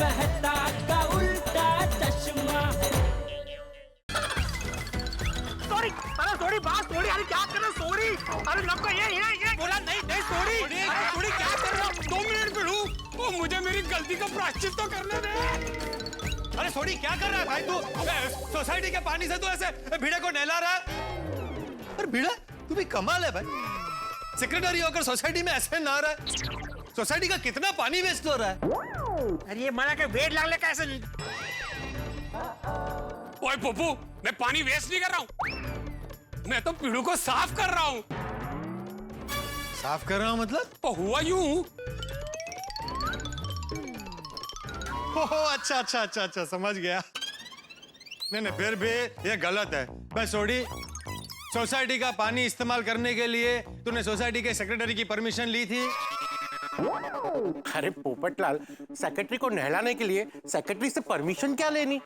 मेहता का उल्टा चश्मा। सॉरी, अरे सॉरी बात सॉरी, अरे क्या कर रहे हो सॉरी, अरे लपका ये बोला नहीं सॉरी सॉरी क्या कर रहे हो, 2 मिनट में हूँ, वो मुझे मेरी गलती का प्रायश्चित तो करने दे। अरे सोडी क्या कर रहा है भाई तू? सोसाइटी के पानी से तू ऐसे भिड़े को नहला रहा है? अरे भिड़ा तू भी कमाल है भाई, सेक्रेटरी होकर सोसाइटी में ऐसे नहा रहा है। सोसाइटी का कितना पानी वेस्ट हो रहा है। अरे ये मना के वेट लागले कैसे? ओए पप्पू, मैं पानी वेस्ट नहीं कर रहा हूँ, मैं तो पीड़ू को साफ कर रहा हूँ। साफ कर रहा हूँ मतलब? तो हुआ यूं, ओह अच्छा समझ गया। नहीं फिर भी ये गलत है। मैं सोडी, सोसाइटी का पानी इस्तेमाल करने के लिए तूने सोसाइटी के सेक्रेटरी की परमिशन ली थी? अरे पोपटलाल, सेक्रेटरी को नहलाने के लिए सेक्रेटरी से परमिशन क्या लेनी?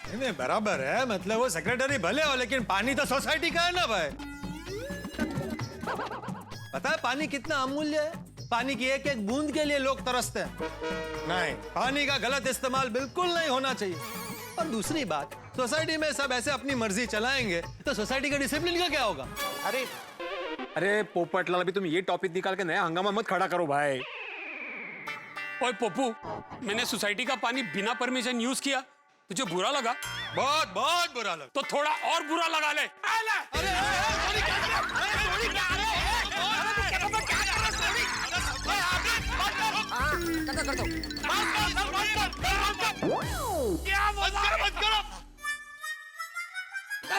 नहीं बराबर है, मतलब वो सेक्रेटरी भले हो लेकिन पानी तो सोसाइटी का है ना भाई। पता है पानी कितना अमूल्य है? पानी की एक एक बूंद के लिए लोग तरसते हैं। नहीं, पानी का गलत इस्तेमाल बिल्कुल नहीं होना चाहिए। और दूसरी बात, सोसाइटी में सब ऐसे अपनी मर्जी चलाएंगे तो सोसाइटी का डिसिप्लिन का क्या होगा? अरे पोपटलाल, अभी तुम ये टॉपिक निकाल के नया हंगामा मत खड़ा करो भाई। ओए पप्पू, मैंने सोसाइटी का पानी बिना परमिशन यूज किया, तुझे बुरा लगा? बहुत बुरा लगा। तो थोड़ा और बुरा लगा ले।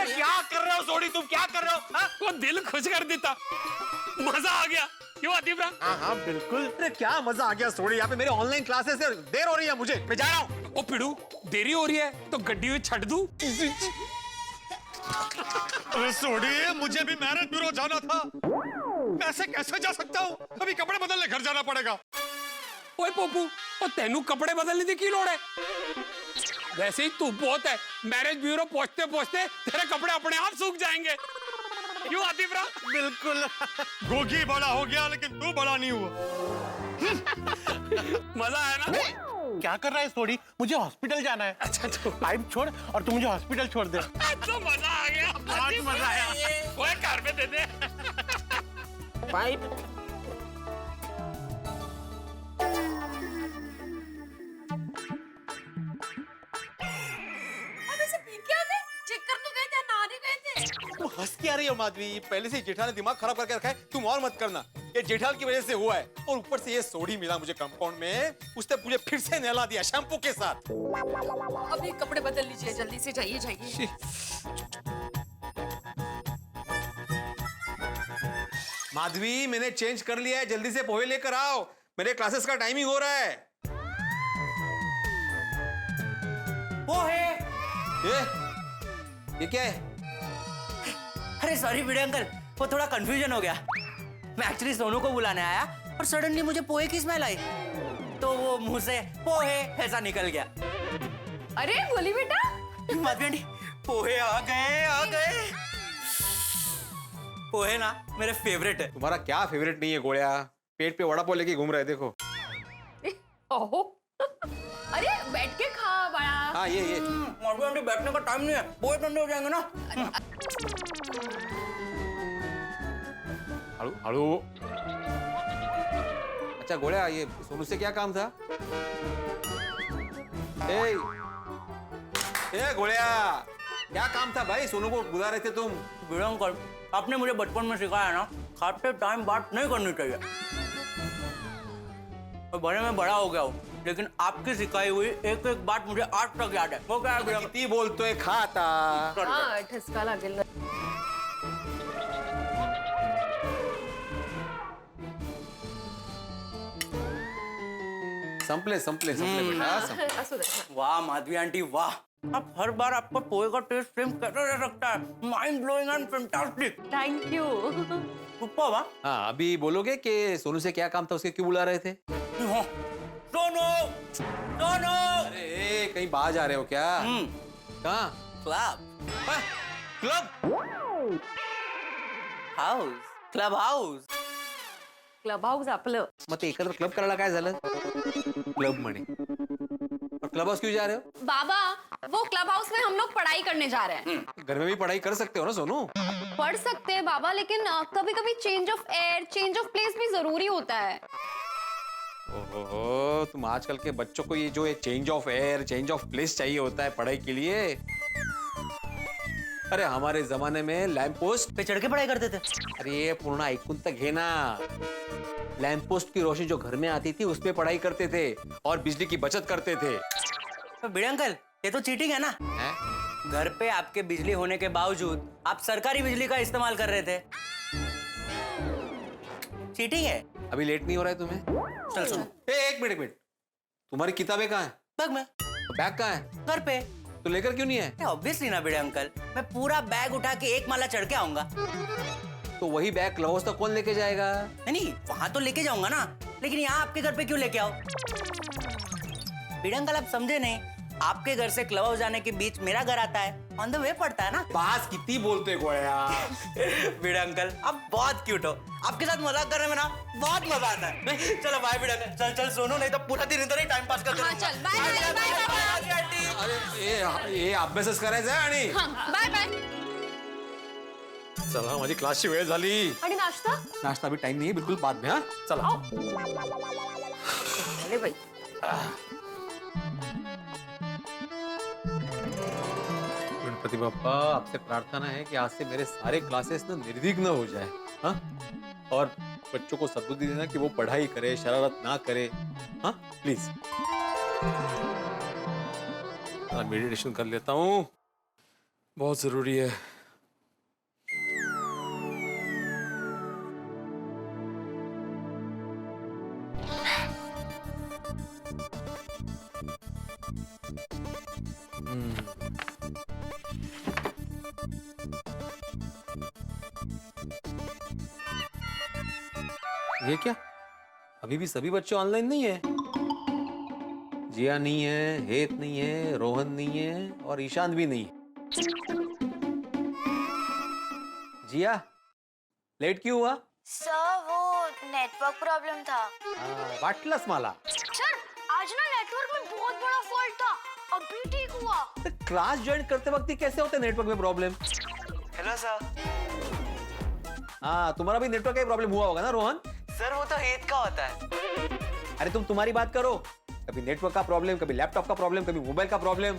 क्या कर रहे हो सोडी, तुम क्या कर रहे हो? वो दिल खुश कर देता, मजा आ गया। क्यों आतिफ? हाँ बिल्कुल। अरे क्या मजा आ गया सोडी, यहाँ पे मेरे ऑनलाइन क्लासेस से देर हो रही है मुझे, मैं जा रहा हूँ। ओ पिड़ू, देरी हो रही है तो गड्डी में छट दूं? अरे सोडी, मुझे भी मैरिज ब्यूरो जाना था, ऐसे कैसे जा सकता हूँ? अभी कपड़े बदलने घर जाना पड़ेगा। ओए पप्पू, और तेनू कपड़े बदलने की लोड़ है? वैसे ही तू बहुत है, मैरिज ब्यूरो पहुंचते पहुंचते तेरे कपड़े अपने आप सूख जाएंगे। क्यों आतिफ? बिल्कुल। गोगी बड़ा हो गया लेकिन तू बड़ा नहीं हुआ। मजा आया ना? क्या कर रहा है सोडी? मुझे हॉस्पिटल जाना है। अच्छा तो पाइप छोड़ और तू मुझे हॉस्पिटल छोड़ दे। तो मजा आ गया, बहुत मजा आया। ओए कार पे दे दे। पाइप चेक कर तो गए थे, नहाने गए थे। तुम हंस के आ रही हो माधवी, पहले से जेठा ने दिमाग खराब करके रखा है, तुम और मत करना। ये जेठाल की वजह से हुआ है, और ऊपर से ये सोडी मिला मुझे कंपाउंड में, उसने मुझे फिर से नहला दिया शैम्पू के साथ। अभी कपड़े बदल लीजिए, जल्दी से जाइए। माधवी, मैंने चेंज कर लिया है, जल्दी से पोहे लेकर आओ, मेरे क्लासेस का टाइमिंग हो रहा है। पोहे। ये क्या है? अरे सॉरी भिड़े अंकल, वो थोड़ा कंफ्यूजन हो गया। मैं एक्चुअली सोनू को बुलाने आया और सडनली मुझे पोहे की स्मेल आई, तो वो मुंह से पोहे ऐसा निकल गया। अरे बोली बेटा। माधवी आंटी, पोहे आ गए। पोहे ना मेरे फेवरेट है। तुम्हारा क्या फेवरेट नहीं है गोलिया, पेट पे वड़ा पाव लेके घूम रहे, देखो। ओहो। अरे बैठ के खा बड़ा। हाँ ये माधवी आंटी, बैठने का टाइम नहीं है, पोहे ठंडे हो जाएंगे ना। हड़ू। अच्छा गोलिया, ये सोनू से क्या काम था? ए गोलिया, क्या काम था भाई? सोनू को बुला रहे थे तुम? भिड़े अंकल, आपने मुझे बचपन में सिखाया ना, खाते टाइम बात नहीं करनी चाहिए। और भले मैं बड़ा हो गया हूँ, लेकिन आपकी सिखाई हुई एक एक बात मुझे आज तक याद है। वो क्या है? कितनी बोलते है, खाता। हाँ, ठसका लागेल। संपले बेटा, संपले। असू दे। वाह माधवी आंटी वाह, आप हर बार आपका पोहे का टेस्ट सेम कैसे रह सकता है? Mind blowing and fantastic. Thank you. Super वाह। हाँ, अभी बोलोगे कि सोनू से क्या काम था, उसके क्यों बुला रहे थे? सोनू। अरे कहीं बाहर जा रहे हो क्या? कहाँ? Club house. क्लब हाऊस आपलं. मग ते एकत्र क्लब करायला काय झालं? क्लब म्हणे. क्लब हाउस क्यों जा रहे हो? बाबा, वो क्लब हाउस में हम लोग पढ़ाई करने जा रहे हैं। घर में भी पढ़ाई कर सकते हो ना सोनू। पढ़ सकते हैं बाबा, लेकिन कभी कभी change of air, change of place भी जरूरी होता है। ओहो, तुम आजकल के बच्चों को ये जो है change of air, change of place चाहिए होता है पढ़ाई के लिए। अरे हमारे जमाने में लैंप पोस्ट पे चढ़ के पढ़ाई करते थे। अरे ये पूर्ण ऐकून तक घे ना। लैंप पोस्ट की रोशनी जो घर में आती थी उसमें पढ़ाई करते थे और बिजली की बचत करते थे। तो भिड़े अंकल, ये तो चीटिंग है ना। हैं? घर पे आपके बिजली होने के बावजूद आप सरकारी बिजली का इस्तेमाल कर रहे थे। चीटिंग है। अभी लेट नहीं हो रहा है तुम्हें? चल सुनो। एक मिनट, एक मिनट। तुम्हारी किताबें कहाँ हैं? बैग में। बैग कहाँ है? घर पे। तो लेकर क्यों नहीं है? ऑब्वियसली ना भिड़े अंकल, मैं पूरा बैग उठा के एक माला चढ़ के आऊंगा। तो वही बैग क्लब हाउस तक कौन लेके जाएगा? नहीं, वहां तो लेके जाऊंगा ना, लेकिन यहाँ आपके घर पे क्यों लेके आओ? भिड़े अंकल आप समझे नहीं, आपके घर से क्लब हाउस जाने के बीच मेरा घर आता है, ऑन द वे पड़ता है ना। बात कितनी बोलते गोया। भिड़े अंकल आप बहुत क्यूट हो, आपके साथ मजाक करने में ना बहुत मजा आता है। चलो बाय भिड़े अंकल। चल चल सोनू, नहीं तो पूरा दिन इधर ही टाइम पास करते हाँ, चल, bye, bye, bye, bye, bye. Aunty. अरे ये अभ्यासच करायचा आहे आणि हाँ, बाय बाय। चला माझी क्लासची वेळ झाली। आणि नाश्ता? नाश्ता अभी टाइम नहीं है, बिल्कुल बाद में। हाँ चला। अरे भाई गणपति बाप्पा आपसे प्रार्थना है कि आज से मेरे सारे क्लासेस ना निर्विघ्न हो जाए। हाँ, और बच्चों को सद्बुद्धि देना कि वो पढ़ाई करे, शरारत ना करे। हाँ प्लीज। मेडिटेशन कर लेता हूँ, बहुत जरूरी है। ये क्या? अभी भी सभी बच्चे ऑनलाइन नहीं है? जिया नहीं है, हेत नहीं है, रोहन नहीं है और ईशान भी नहीं है। जिया, लेट क्यों हुआ? सर वो नेटवर्क प्रॉब्लम था। वाटलंच मला। सर आज ना नेटवर्क में बहुत बड़ा फॉल्ट था, अभी ठीक हुआ। तो क्लास ज्वाइन करते वक्त ही कैसे होते नेटवर्क में प्रॉब्लम? Hello sir. हाँ, तुम्हारा भी नेटवर्क का प्रॉब्लम हुआ होगा ना रोहन? सर वो तो हेत का होता है। अरे तुम तुम्हारी बात करो। कभी नेटवर्क का प्रॉब्लम, कभी लैपटॉप का प्रॉब्लम, कभी मोबाइल का प्रॉब्लम।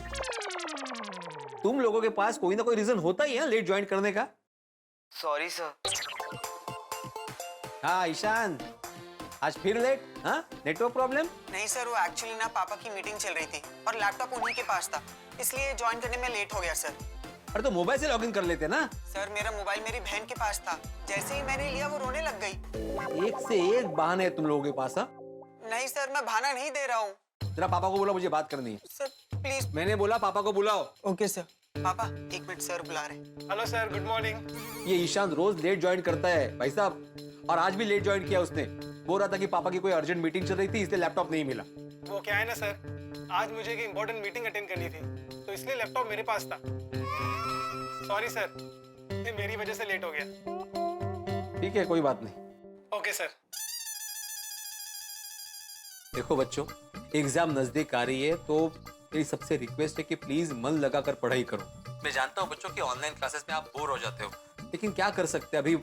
तुम लोगों के पास कोई ना कोई रीजन होता ही है लेट ज्वाइन करने का। Sorry sir. हाँ ईशान, आज फिर लेट? हाँ, नेटवर्क प्रॉब्लम? नहीं सर, वो एक्चुअली ना पापा की मीटिंग चल रही थी और लैपटॉप उन्हीं के पास था, इसलिए ज्वाइन करने में लेट हो गया सर। अरे तो मोबाइल से लॉगिन कर लेते ना। सर मेरा मोबाइल मेरी बहन के पास था, जैसे ही मैंने लिया वो रोने लग गई। एक से एक बहाने है तुम लोगों के पास। हाँ नहीं सर, मैं बहाना नहीं दे रहा हूँ। जरा पापा को बोला मुझे बात करनी है। Sir please. मैंने बोला पापा को बुलाओ। Okay sir. पापा एक मिनट, सर बुला रहे। Hello sir, good morning. ये ईशान रोज लेट ज्वाइन करता है भाई साहब, और आज भी लेट ज्वाइन किया उसने। बोल रहा था कि पापा की कोई अर्जेंट मीटिंग चल रही थी इसलिए लैपटॉप नहीं मिला। वो क्या है ना सर, आज मुझे एक इम्पोर्टेंट मीटिंग अटेंड करनी थी, तो इसलिए लैपटॉप मेरे पास था। सॉरी सर, ये मेरी वजह से लेट हो गया। ठीक है, कोई बात नहीं। Okay sir. देखो बच्चों, एग्जाम नजदीक आ रही है तो मेरी सबसे रिक्वेस्ट है कि प्लीज मन लगाकर पढ़ाई करो। मैं जानता हूँ बच्चों कि ऑनलाइन क्लासेस में आप बोर हो जाते हो, लेकिन क्या कर सकते हैं, अभी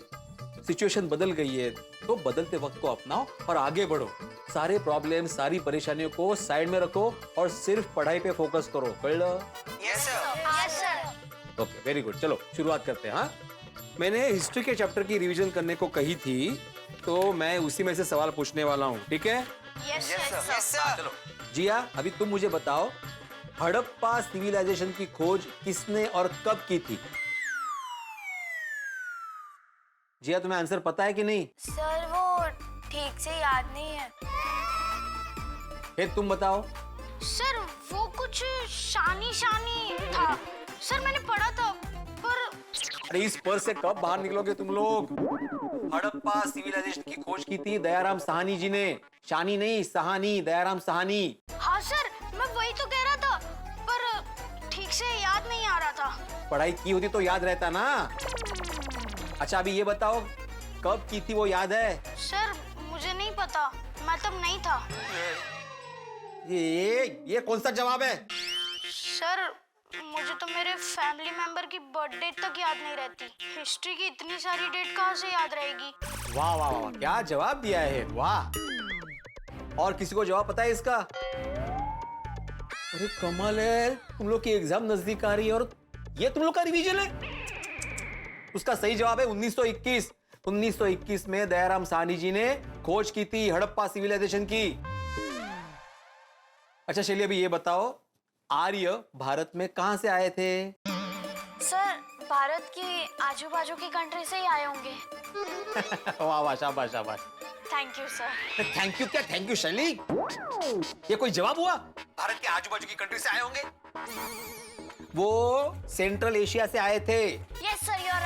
सिचुएशन बदल गई है, तो बदलते वक्त को अपनाओ और आगे बढ़ो। सारे प्रॉब्लम, सारी परेशानियों को साइड में रखो और सिर्फ पढ़ाई पे फोकस करो। कळलं? Yes sir. Yes sir. Okay, very good. चलो शुरुआत करते हैं। हाँ, मैंने हिस्ट्री के चैप्टर की रिवीजन करने को कही थी, तो मैं उसी में से सवाल पूछने वाला हूँ, ठीक है? Yes sir. चलो जिया, अभी तुम मुझे बताओ, हड़प्पा सिविलाइजेशन की खोज किसने और कब की थी? जिया, तुम्हें आंसर पता है कि नहीं? सर वो ठीक से याद नहीं है। फिर तुम बताओ। सर वो कुछ शानी शानी था, सर मैंने पढ़ा था पर। अरे इस पर से कब बाहर निकलोगे तुम लोग? हड़प्पा सिविलाइजेशन की खोज की थी दयाराम साहनी जी ने। शानी नहीं, सहानी, दयाराम साहनी। हाँ सर, मैं वही तो कह रहा था, पर ठीक से याद नहीं आ रहा था। पढ़ाई की होती तो याद रहता ना। अच्छा अभी ये बताओ, कब की थी वो याद है? सर मुझे नहीं पता, मैं तब नहीं था। ये कौन सा जवाब है? सर मुझे तो मेरे फैमिली मेंबर की बर्थ डेट तक याद नहीं रहती। हिस्ट्री की इतनी सारी डेट कहाँ से याद रहेगी? वाह वाह वाह, क्या जवाब दिया है, वाह। और किसी को जवाब पता है इसका? अरे कमाल है, तुम लोग की एग्जाम नजदीक आ रही है और ये तुम लोग का रिवीजन है। उसका सही जवाब है 1921। 1921 में दयाराम साहनी जी ने खोज की थी हड़प्पा सिविलाइजेशन की। अच्छा शैली, अभी ये बताओ, आर्य भारत में कहां से आए थे? सर भारत की आजू बाजू की कंट्री से ही आए होंगे। वाह वाह, शाबाश शाबाश। Thank you sir. Thank you क्या थैंक यू शैली? ये कोई जवाब हुआ? भारत के आजू बाजू की कंट्री से आए होंगे। वो सेंट्रल एशिया से आए थे। Yes sir, you are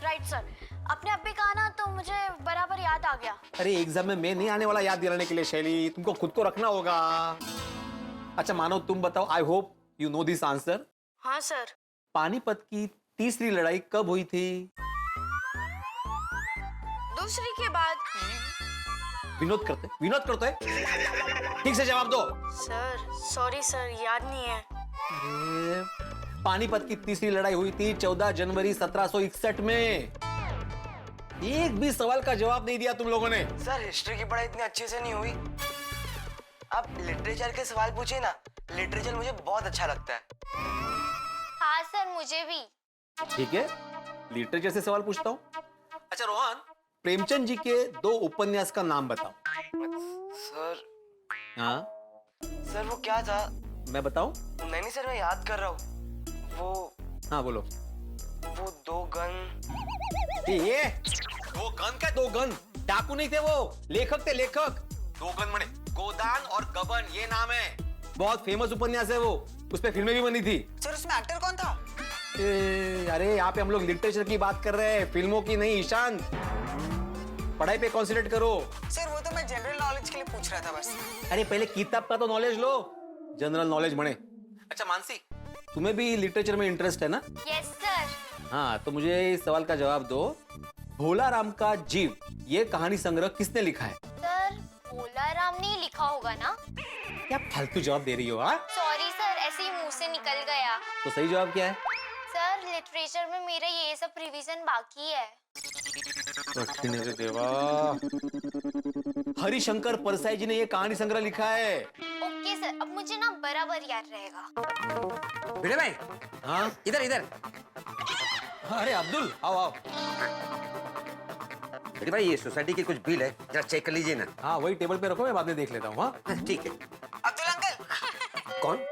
right sir. आपने अब भी कहा ना तो मुझे बराबर याद आ गया। अरे एग्जाम में मैं नहीं आने वाला याद दिलाने के लिए शैली, तुमको खुद को रखना होगा। अच्छा मानो तुम बताओ, I hope you know this answer. हाँ सर। पानीपत की तीसरी लड़ाई कब हुई थी? दूसरी के बाद। विनोद करते ठीक से जवाब दो। सर सॉरी सर, याद नहीं है। अरे पानीपत की तीसरी लड़ाई हुई थी 14 जनवरी 1761 में। एक भी सवाल का जवाब नहीं दिया तुम लोगों ने। सर हिस्ट्री की पढ़ाई इतनी अच्छे से नहीं हुई। आप लिटरेचर के सवाल पूछिए ना, लिटरेचर मुझे बहुत अच्छा लगता है। हाँ सर मुझे भी। ठीक है, लिटरेचर से सवाल पूछता हूँ। अच्छा रोहन, प्रेमचंद जी के 2 उपन्यास का नाम बताओ। सर हाँ सर वो क्या था? मैं बताऊं? नहीं सर, मैं याद कर रहा हूँ। वो हाँ बोलो। वो 2 गन। ये 2 गन क्या? 2 गन डाकू नहीं थे, वो लेखक थे, लेखक। 2 गन बने, गोदान और गबन, ये नाम है। बहुत फेमस उपन्यास है वो, उस पे फिल्में भी बनी थी। सर उसमें एक्टर कौन था? अरे यहाँ पे हम लोग लिटरेचर की बात कर रहे हैं, फिल्मों की नहीं। ईशान, पढ़ाई पे कॉन्सेंट्रेट करो। सर वो तो मैं जनरल नॉलेज के लिए पूछ रहा था बस। अरे पहले किताब का तो नॉलेज लो, जनरल नॉलेज बने। अच्छा मानसी, तुम्हें भी लिटरेचर में इंटरेस्ट है ना? Yes sir. हाँ तो मुझे इस सवाल का जवाब दो। भोला राम का जीव, ये कहानी संग्रह किसने लिखा है? सर भोला राम ने लिखा होगा ना? क्या फालतू जवाब दे रही हो? हाँ सॉरी सर, ऐसे ही मुंह से निकल गया। तो सही जवाब क्या है? सर लिटरेचर में मेरा ये सब रिवीजन बाकी है। देवा, हरिशंकर परसाई जी ने ये कहानी संग्रह लिखा है। ओके सर, अब मुझे ना बराबर याद रहेगा। भिड़े भाई, हाँ इधर इधर। अरे अब्दुल, आओ आओ। भिड़े भाई, ये सोसाइटी की कुछ बिल है, जरा चेक कर लीजिए ना। हाँ वही टेबल पे रखो, मैं बाद में देख लेता हूँ। हाँ ठीक है। अब्दुल अंकल। कौन?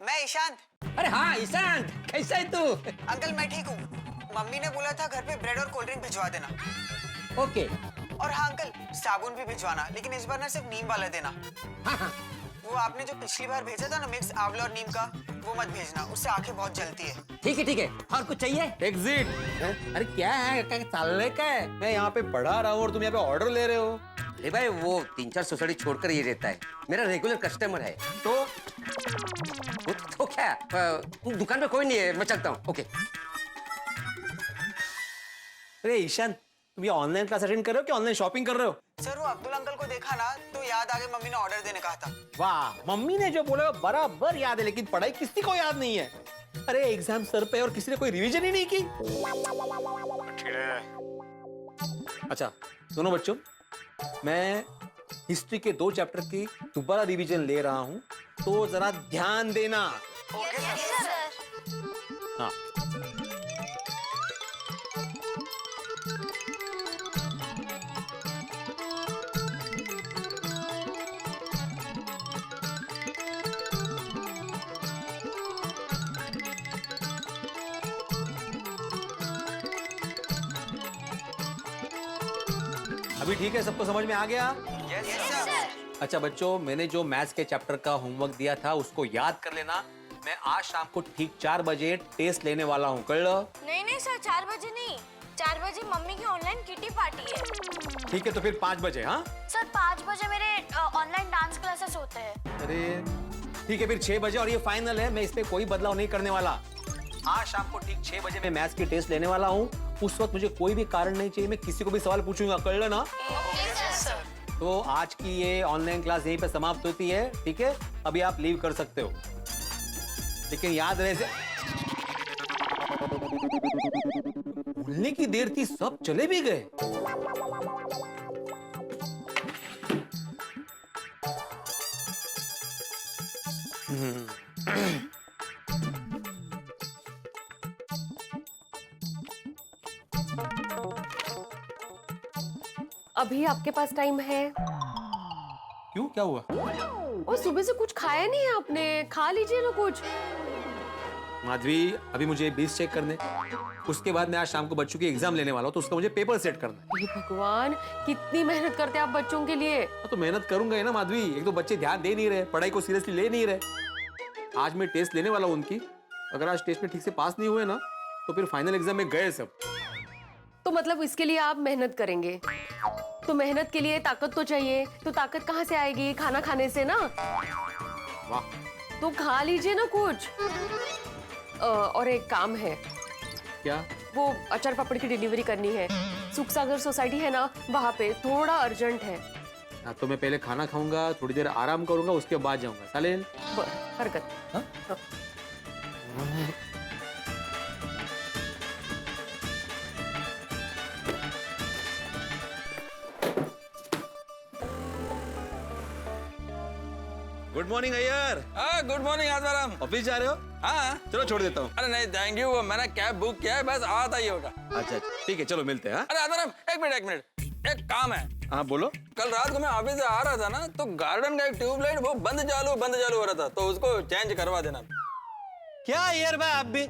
मैं ईशांत। अरे हाँ ईशान, कैसा है तू? अंकल मैं ठीक हूँ। मम्मी ने बोला था घर पे ब्रेड और कोल्ड ड्रिंक भिजवा देना। ओके। और हाँ अंकल, साबुन भी भिजवाना, लेकिन इस बार ना सिर्फ नीम वाला देना। हाँ हाँ। वो आपने जो पिछली बार भेजा था ना मिक्स आंवला और नीम का, वो मत भेजना, उससे आंखें बहुत जलती है। ठीक है। और कुछ चाहिए? एग्जिट। अरे क्या है, क्या चालने का है? मैं यहाँ पे पढ़ा रहा हूँ और तुम यहाँ पे ऑर्डर ले रहे हो। अरे भाई, वो 3-4 सोसाइटी छोड़कर ये रहता है, मेरा रेगुलर कस्टमर है। तो क्या दुकान पे कोई नहीं है, मैं चलता हूँ। ओके। अरे ईशान, तुम ये ऑनलाइन क्लास अटेंड कर रहे हो कि ऑनलाइन शॉपिंग कर रहे हो? सर वो अब्दुल अंकल को देखा ना तो याद आ गया, मम्मी ने ऑर्डर देने कहा था। वाह, मम्मी ने जो बोला बराबर याद है, लेकिन पढ़ाई किसी को याद नहीं है। अरे एग्जाम सर पे और किसी ने कोई रिवीजन ही नहीं की। अच्छा सुनो बच्चों, मैं हिस्ट्री के 2 चैप्टर की दोबारा रिवीजन ले रहा हूँ, तो जरा ध्यान देना। Yes sir. हाँ अभी ठीक है, सबको समझ में आ गया? Yes sir. अच्छा बच्चों, मैंने जो मैथ्स के चैप्टर का होमवर्क दिया था उसको याद कर लेना। मैं आज शाम को ठीक 4 बजे टेस्ट लेने वाला हूँ, कर लो? नहीं सर, 4 बजे नहीं, 4 बजे मम्मी की ऑनलाइन किटी पार्टी है। ठीक है तो फिर 5 बजे। हाँ सर 5 बजे मेरे ऑनलाइन डांस क्लासेस होते हैं। अरे ठीक है फिर 6 बजे, और ये फाइनल है, मैं इस पे कोई बदलाव नहीं करने वाला। आज शाम को ठीक 6 बजे मैं मैथ्स की टेस्ट लेने वाला हूँ। उस वक्त मुझे कोई भी कारण नहीं चाहिए, मैं किसी को भी सवाल पूछूंगा, कर लो ना? Okay sir. तो आज की ये ऑनलाइन क्लास यहीं पे समाप्त होती है, ठीक है? अभी आप लीव कर सकते हो, लेकिन याद रहे बोलने की देर थी, सब चले भी गए। अभी आपके पास टाइम है? क्यों, क्या हुआ? और सुबह से कुछ खाया नहीं है आपने, खा लीजिए ना कुछ। माधवी, अभी मुझे 20 चेक करने, उसके बाद मैं आज शाम को बच्चों की एग्जाम लेने वाला हूँ, तो उसका मुझे पेपर सेट करना है। हे भगवान, कितनी मेहनत करते हैं आप बच्चों के लिए। तो मेहनत करूंगा ही ना माधवी। एक तो बच्चे ध्यान दे नहीं रहे, पढ़ाई को सीरियसली ले नहीं रहे। आज मैं टेस्ट लेने वाला हूँ उनकी, अगर आज टेस्ट में ठीक से पास नहीं हुए ना, तो फिर फाइनल एग्जाम में गए सब। तो मतलब इसके लिए आप मेहनत करेंगे, तो मेहनत के लिए ताकत तो चाहिए, तो ताकत कहाँ से आएगी? खाना खाने से ना। वाह। तो खा लीजिए ना कुछ। और एक काम है। क्या? वो अचार पापड़ की डिलीवरी करनी है, सुखसागर सोसाइटी है ना, वहाँ पे थोड़ा अर्जेंट है। तो मैं पहले खाना खाऊंगा, थोड़ी देर आराम करूंगा, उसके बाद जाऊंगा। सालेन? हरकत। हाँ? Good morning Iyer. Good morning Atmaram. Office जा रहे हो? हाँ चलो छोड़ देता हूँ। अरे नहीं थैंक यू, मैंने कैब बुक किया है, बस आता ही होगा। अच्छा ठीक है, चलो मिलते हैं। हाँ? अरे आत्माराम एक मिनट, एक काम है। हाँ बोलो। कल रात को मैं ऑफिस से आ रहा था ना, तो गार्डन का एक ट्यूबलाइट वो बंद चालू हो रहा था, तो उसको चेंज करवा देना। क्या यार भाई, आप भी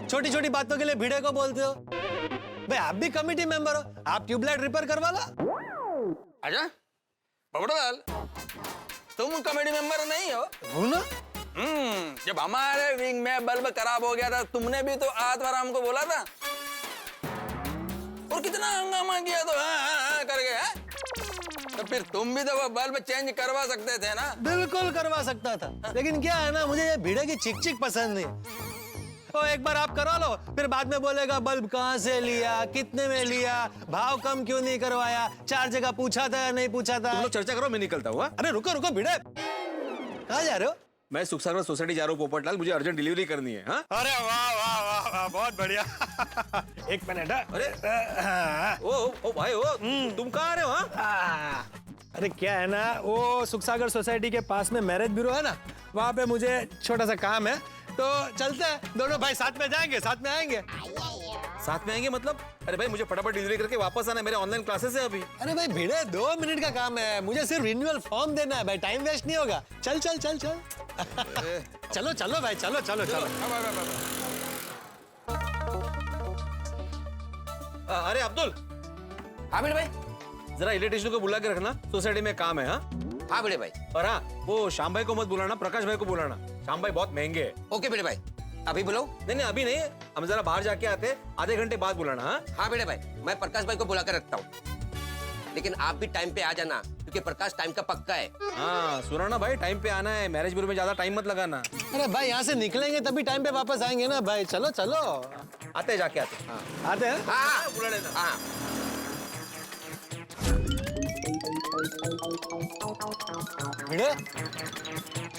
छोटी छोटी बातों के लिए भिड़े को बोलते हो भाई? आप भी कमेटी मेंबर हो, आप ट्यूबलाइट रिपेयर करवा ला। अच्छा बबड़ालाल, तुम कमेटी मेंबर नहीं हो? हूँ ना। जब हमारे विंग में बल्ब खराब हो गया था, तुमने भी तो आत्माराम को बोला था, और कितना हंगामा किया तो हाँ करके है? तो फिर तुम भी तो वो बल्ब चेंज करवा सकते थे ना। बिल्कुल करवा सकता था, लेकिन क्या है ना, मुझे ये भिड़े की चिक चिक पसंद नहीं। तो एक बार आप करा लो, फिर बाद में बोलेगा बल्ब कहाँ से लिया, कितने में लिया, भाव कम क्यों नहीं करवाया, 4 जगह पूछा था या नहीं पूछा था। तुम लोग चर्चा करो, मैं निकलता हूँ। अरे रुको रुको भिड़े, कहाँ जा रहे हो? मैं सुखसागर सोसाइटी जा रहा हूँ पोपटलाल, मुझे अर्जेंट डिलीवरी करनी है। हाँ? अरे वाह वाह वाह वाह, बहुत बढ़िया। एक मिनट। अरे ओ भाई ओ, तुम कहाँ आ रहे हो? हाँ? अरे क्या है ना, वो सुखसागर सोसाइटी के पास में मैरिज ब्यूरो है ना, वहाँ पे मुझे छोटा सा काम है, तो चलते हैं दोनों भाई, साथ में जाएंगे, साथ में आएंगे। साथ में आएंगे मतलब? अरे भाई मुझे फटाफट डिलीवरी करके वापस आना है, मेरे ऑनलाइन क्लासेस है अभी। अरे भाई भिड़े, 2 मिनट का काम है, मुझे सिर्फ रिन्यूअल फॉर्म देना है भाई, टाइम वेस्ट नहीं होगा। चल चल चल चल। चलो चलो भाई, चलो चलो चलो। अरे अब्दुल। हाँ बेटे भाई। जरा इलेक्ट्रिशियन को बुला के रखना, सोसाइटी में काम है। हाँ बेटे भाई। और हाँ, वो श्याम भाई को मत बुलाना, प्रकाश भाई को बुलाना, श्याम भाई बहुत महंगे हैं। ओके बेटे भाई, अभी बुलाओ? नहीं अभी नहीं, हम जरा बाहर जाके आते, आधे घंटे बाद बुलाना। हाँ हाँ बेटे भाई, मैं प्रकाश भाई को बुला कर रखता हूँ, लेकिन आप भी टाइम पे आ जाना, क्योंकि प्रकाश टाइम का पक्का है। हाँ सुना ना भाई, टाइम पे आना है, मैरिज ब्यूरो में ज्यादा टाइम मत लगाना। अरे भाई यहाँ से निकलेंगे तभी टाइम पे वापस आएंगे ना भाई, चलो चलो। आते जाके आते। हाँ आते हैं। हाँ बुला लेना। हाँ। भिड़े,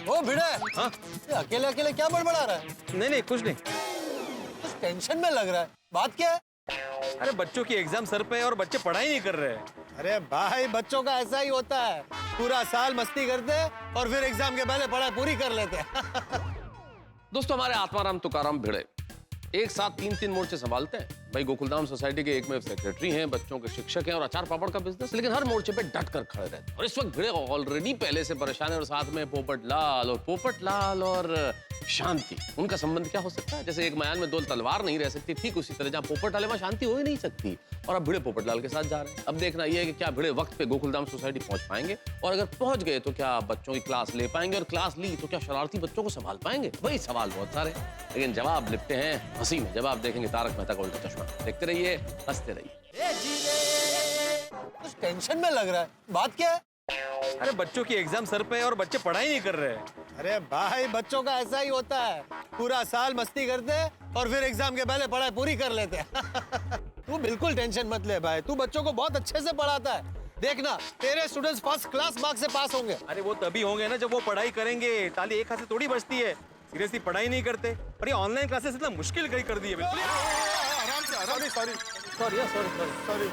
ओ भिड़े। हाँ? ये अकेले अकेले क्या बड़बड़ा रहा है? नहीं कुछ नहीं। कुछ टेंशन में लग रहा है, बात क्या है? अरे बच्चों की एग्जाम सर पे है और बच्चे पढ़ाई नहीं कर रहे हैं। अरे भाई बच्चों का ऐसा ही होता है, पूरा साल मस्ती करते हैं और फिर एग्जाम के पहले पढ़ाई पूरी कर लेते हैं। दोस्तों, हमारे आत्माराम तुकाराम भिड़े एक साथ 3 मोर्चे संभालते हैं भाई। गोकुलधाम सोसाइटी के एकमेव सेक्रेटरी हैं, बच्चों के शिक्षक हैं और अचार पापड़ का बिजनेस, लेकिन हर मोर्चे पे डट कर खड़े रहते हैं। और इस वक्त भिड़े ऑलरेडी पहले से परेशान है, और साथ में पोपटलाल और शांति। उनका संबंध क्या हो सकता है? जैसे एक मयान में 2 तलवार नहीं रह सकती, ठीक उसी तरह जहाँ पोपटलाल में शांति हो ही नहीं सकती, और अब भिड़े पोपटलाल के साथ जा रहे हैं। अब देखना यह है कि क्या भिड़े वक्त पे गोकुलधाम सोसाइटी पहुंच पाएंगे, और अगर पहुंच गए तो क्या बच्चों की क्लास ले पाएंगे, और क्लास ली तो क्या शरारती बच्चों को संभाल पाएंगे? वही सवाल बहुत सारे, लेकिन जवाब लिपटे हैं हंसी में। जवाब देखेंगे तारक मेहता का उल्टा चश्मा। देखते रहिए, हंसते रहिए। कुछ टेंशन में लग रहा है, बात क्या है? अरे बच्चों की एग्जाम सर पे है और बच्चे पढ़ाई नहीं कर रहे हैं। अरे भाई बच्चों का ऐसा ही होता है, पूरा साल मस्ती करते हैं और फिर एग्जाम के पहले पढ़ाई पूरी कर लेते हैं। तू बिल्कुल टेंशन मत ले भाई, तू बच्चों को बहुत अच्छे से पढ़ाता है, देखना तेरे स्टूडेंट्स फर्स्ट क्लास मार्क्स से पास होंगे। अरे वो तभी होंगे ना जब वो पढ़ाई करेंगे। ताली एक हाथ से थोड़ी बजती है। सीरियसली पढ़ाई नहीं करते और ये ऑनलाइन क्लासेस इतना मुश्किल कर दी है। बिल्कुल आराम से sorry sorry sorry sorry sorry.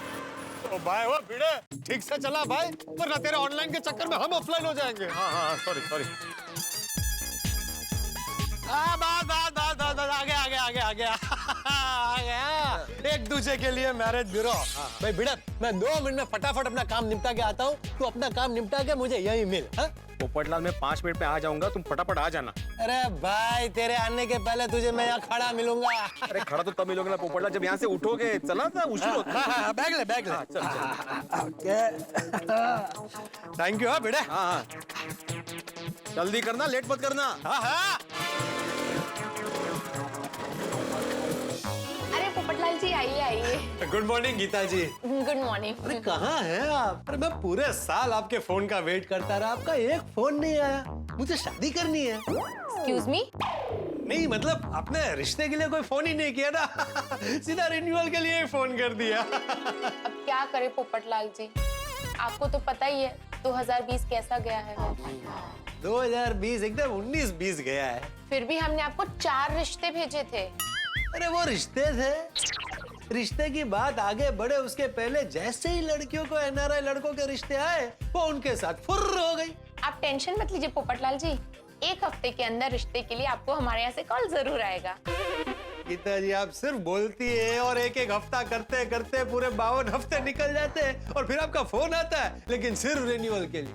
ओ भाई वो भिड़े ठीक से चला भाई, वरना तेरे ऑनलाइन के चक्कर में हम ऑफलाइन हो जाएंगे। हाँ सॉरी सॉरी। आ गया एक दूसरे के लिए मैरिज ब्यूरो। भाई भिड़त, मैं 2 मिनट में फटाफट अपना काम निपटा के आता हूँ। तू अपना काम निपटा के मुझे यही मिल। पोपटलाल मैं 5 मिनट में आ जाऊंगा, तुम फटाफट आ जाना। अरे भाई तेरे आने के पहले तुझे मैं यहाँ खड़ा मिलूंगा। अरे खड़ा तो तब मिलोगे ना पोपटलाल जब यहाँ से उठोगे। चला था मुश्किल होता। बैग ले बैग ले। Thank you. हाँ भिड़े। हाँ जल्दी करना, लेट मत करना। हाँ अरे पोपटलाल जी आइए आइए। Good morning Geeta ji. Good morning. अरे कहाँ हैं आप? अरे मैं पूरे साल आपके फोन का वेट करता रहा, आपका एक फोन नहीं आया। मुझे शादी करनी है। Excuse me? नहीं मतलब आपने रिश्ते के लिए कोई फोन ही नहीं किया ना। सीधा रिन्यूअल के लिए फोन कर दिया। अब क्या करे पोपटलाल जी, आपको तो पता ही है 2020 कैसा गया है। 2020 एकदम 19-20 गया है। फिर भी हमने आपको 4 रिश्ते भेजे थे। अरे वो रिश्ते थे, रिश्ते की बात आगे बढ़े उसके पहले जैसे ही लड़कियों को एनआरआई लड़कों के रिश्ते आए वो उनके साथ फुर्र हो गई। आप टेंशन मत लीजिए पोपटलाल जी, 1 हफ्ते के अंदर रिश्ते के लिए आपको हमारे यहाँ से कॉल जरूर आएगा। गीता जी आप सिर्फ बोलती है और एक हफ्ता करते करते पूरे 52 हफ्ते निकल जाते हैं और फिर आपका फोन आता है, लेकिन सिर्फ रिन्यूअल के लिए।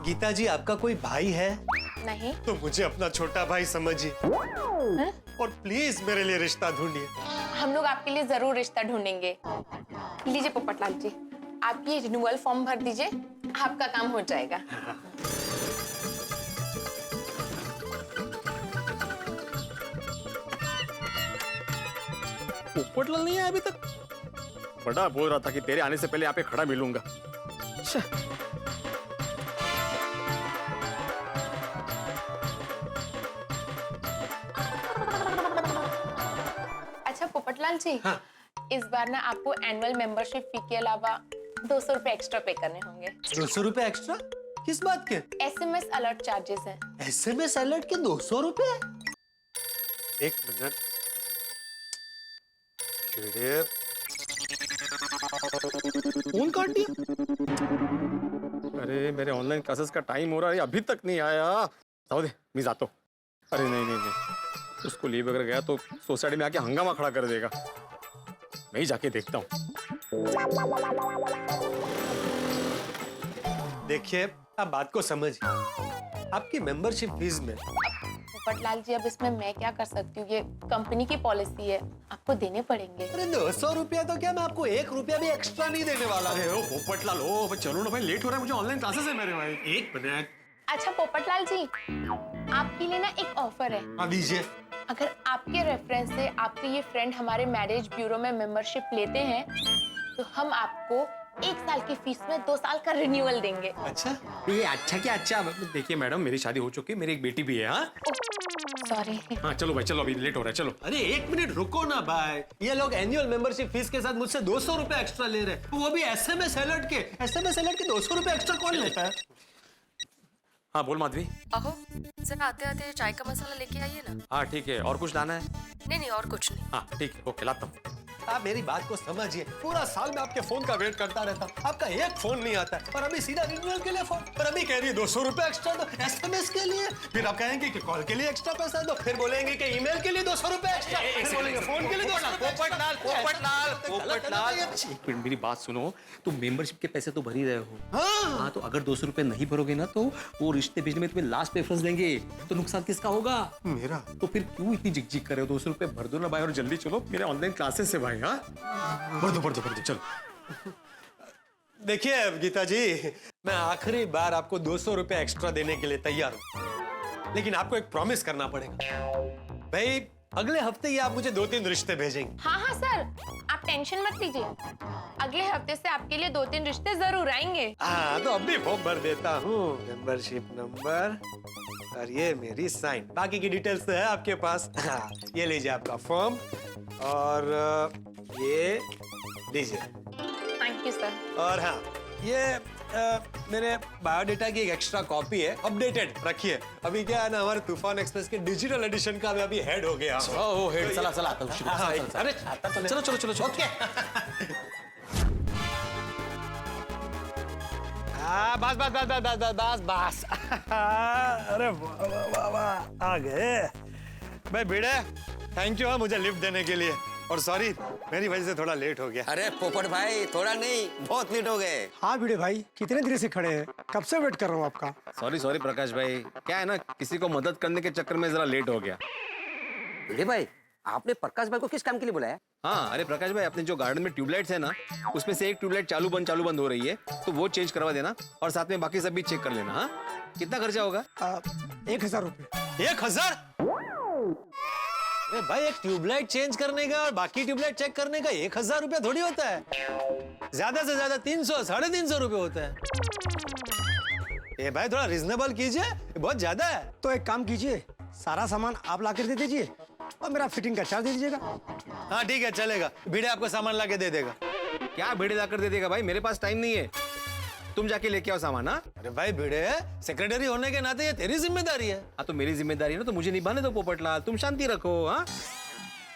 गीता जी आपका कोई भाई है? नहीं। तो मुझे अपना छोटा भाई समझिए और प्लीज मेरे लिए रिश्ता ढूंढिए। हम लोग आपके लिए जरूर रिश्ता ढूंढेंगे। लीजिए पोपटलाल जी, आप ये रिन्यूअल फॉर्म भर दीजिए, आपका काम हो जाएगा। पोपटलाल नहीं आया अभी तक। बड़ा बोल रहा था कि तेरे आने से पहले यहाँ पे खड़ा मिलूंगा। अच्छा पोपटलाल जी, हाँ? इस बार ना आपको एनुअल मेंबरशिप फी के अलावा 200 रुपए एक्स्ट्रा पे करने होंगे। 200 रुपए एक्स्ट्रा? किस बात के? SMS अलर्ट चार्जेस हैं। SMS अलर्ट के 200 रुपए? एक मिनट। फोन काट दिया। अरे मेरे ऑनलाइन क्लासेस का टाइम हो रहा है, अभी तक नहीं आया। जाओ दे, मैं जाता हूँ। अरे नहीं, उसको लीव अगर गया तो सोसाइटी में आके हंगामा खड़ा कर देगा। मैं ही जाके देखता हूँ। देखिए आप बात को समझिए, आपकी मेंबरशिप फीस में। पोपटलाल जी अब इसमें मैं क्या कर सकती हूँ, ये कंपनी की पॉलिसी है, आपको देने पड़ेंगे। अरे 200 रुपया तो क्या, मैं आपको 1 रुपया भी एक्स्ट्रा नहीं देने वाला। अरे ओ पोपटलाल, ओ चलो ना भाई, लेट हो रहा है, मुझे ऑनलाइन क्लासेस है मेरे भाई। 1 मिनट। अच्छा पोपटलाल जी, आपके लिए ना एक ऑफर है। हाँ दीजिए। अगर आपके रेफरेंस से आपके ये फ्रेंड हमारे मैरिज ब्यूरो में मेंबरशिप लेते हैं तो हम आपको 1 साल की फीस में 2 साल का रिन्यूअल देंगे। अच्छा ये अच्छा क्या अच्छा। देखिए मैडम, मेरी शादी हो चुकी है, मेरी एक बेटी भी है। हाँ सॉरी। हाँ चलो भाई, चलो अभी लेट हो रहा है, चलो। अरे 1 मिनट रुको ना भाई, ये लोग एनुअल मेंबरशिप फीस के साथ मुझसे 200 रुपए एक्स्ट्रा ले रहे हैं, वो भी SMS अलर्ट के। SMS अलर्ट के 200 रुपए एक्स्ट्रा कौन लेता है? हाँ बोल माधवी। अहो जरा आते आते चाय का मसाला लेके आइए ना। हाँ ठीक है, और कुछ लाना है? नहीं और कुछ नहीं। हाँ ठीक है, ओके लाता हूँ। आप मेरी बात को समझिए, पूरा साल मैं आपके फोन का वेट करता रहता हूँ, आपका एक फोन नहीं आता है, और अभी सीधा रिन्यूअल के लिए फोन। पर अभी कह रही है 200 रुपए एक्स्ट्रा दो SMS के लिए, फिर आप कहेंगे कि कॉल के लिए एक्स्ट्रा पैसा दो, फिर बोलेंगे कि ईमेल के लिए 200 रुपए एक्स्ट्रा, फिर बोलेंगे फोन के लिए 200। पोपटलाल एक मिनट मेरी बात सुनो, तुम मेंबरशिप के पैसे तो भर ही रहे हो। हाँ तो अगर 200 रुपए नहीं भरोगे ना तो वो रिश्ते भेजने में तुम्हें लास्ट प्रेफरेंस देंगे, तो नुकसान किसका होगा? मेरा। तो फिर क्यों इतनी झिकझिक कर रहे हो? 200 रुपए भर दो ना भाई, और जल्दी चलो, मेरे ऑनलाइन क्लासेस है भाई। हाँ भर दो चलो। देखिए गीता जी, मैं आखिरी बार आपको 200 रुपए एक्स्ट्रा देने के लिए तैयार हूँ, लेकिन आपको एक प्रॉमिस करना पड़ेगा भाई। अगले हफ्ते ही आप मुझे 2-3 रिश्ते भेजेंगे। हाँ सर, आप टेंशन मत लीजिए, अगले हफ्ते से आपके लिए 2-3 रिश्ते जरूर आएंगे। हाँ तो अभी फॉर्म भर देता हूँ, मेंबरशिप नंबर और ये मेरी साइन, बाकी की डिटेल्स तो है आपके पास। हाँ ये लीजिए आपका फॉर्म और ये लीजिए। Thank you sir. और हाँ ये मेरे बायोडेटा की एक एक्स्ट्रा कॉपी है, अपडेटेड रखिए। अभी क्या है ना, हमारे तूफान एक्सप्रेस के डिजिटल एडिशन का मैं अभी हेड हो गया हूं। ओ हेड, चला चला आता हूँ। हाँ, अरे चलो चलो चलो चलो। ओके। बस बस बस बस बस बस बस। अरे वाह वाह वाह वाह, आ गए भाई भिड़े। थैंक यू मुझे लिफ्ट देने के लिए, और सॉरी मेरी वजह से थोड़ा लेट हो गया। अरे पोपट भाई, थोड़ा नहीं, बहुत लेट हो गए। हाँ भिड़े भाई, कितने देर से खड़े हैं? कब से वेट कर रहा हूँ आपका। सॉरी सॉरी प्रकाश भाई, क्या है ना, किसी को मदद करने के चक्कर में जरा लेट हो गया। भिड़े भाई, आपने प्रकाश भाई को किस काम के लिए बुलाया? हाँ, अरे प्रकाश भाई, अपने जो गार्डन में ट्यूबलाइट्स है ना, उसमें से एक ट्यूबलाइट चालू बंद हो रही है, तो वो चेंज करवा देना, और साथ में बाकी सब भी चेक कर लेना। हाँ, कितना खर्चा होगा? 1000 रुपये। 1000? अरे भाई, एक ट्यूबलाइट चेंज करने का और बाकी ट्यूबलाइट चेक करने का 1000 रुपया थोड़ी होता है। ज्यादा से ज्यादा 300 350 रुपये होता है। ये भाई थोड़ा रिजनेबल कीजिए, बहुत ज्यादा है। तो एक काम कीजिए, सारा सामान आप ला कर दे दीजिए और मेरा फिटिंग का चार्ज दे दीजिएगा। हाँ ठीक है, चलेगा। भिड़े आपको सामान ला के दे देगा। क्या भिड़े लाकर दे देगा भाई? मेरे पास टाइम नहीं है, तुम जाके लेके आओ सामान। हाँ, अरे भाई भिड़े, सेक्रेटरी होने के नाते ये तेरी जिम्मेदारी है। हाँ तो मेरी जिम्मेदारी है ना, तो मुझे निभाने दो पोपटलाल, तुम शांति रखो। हाँ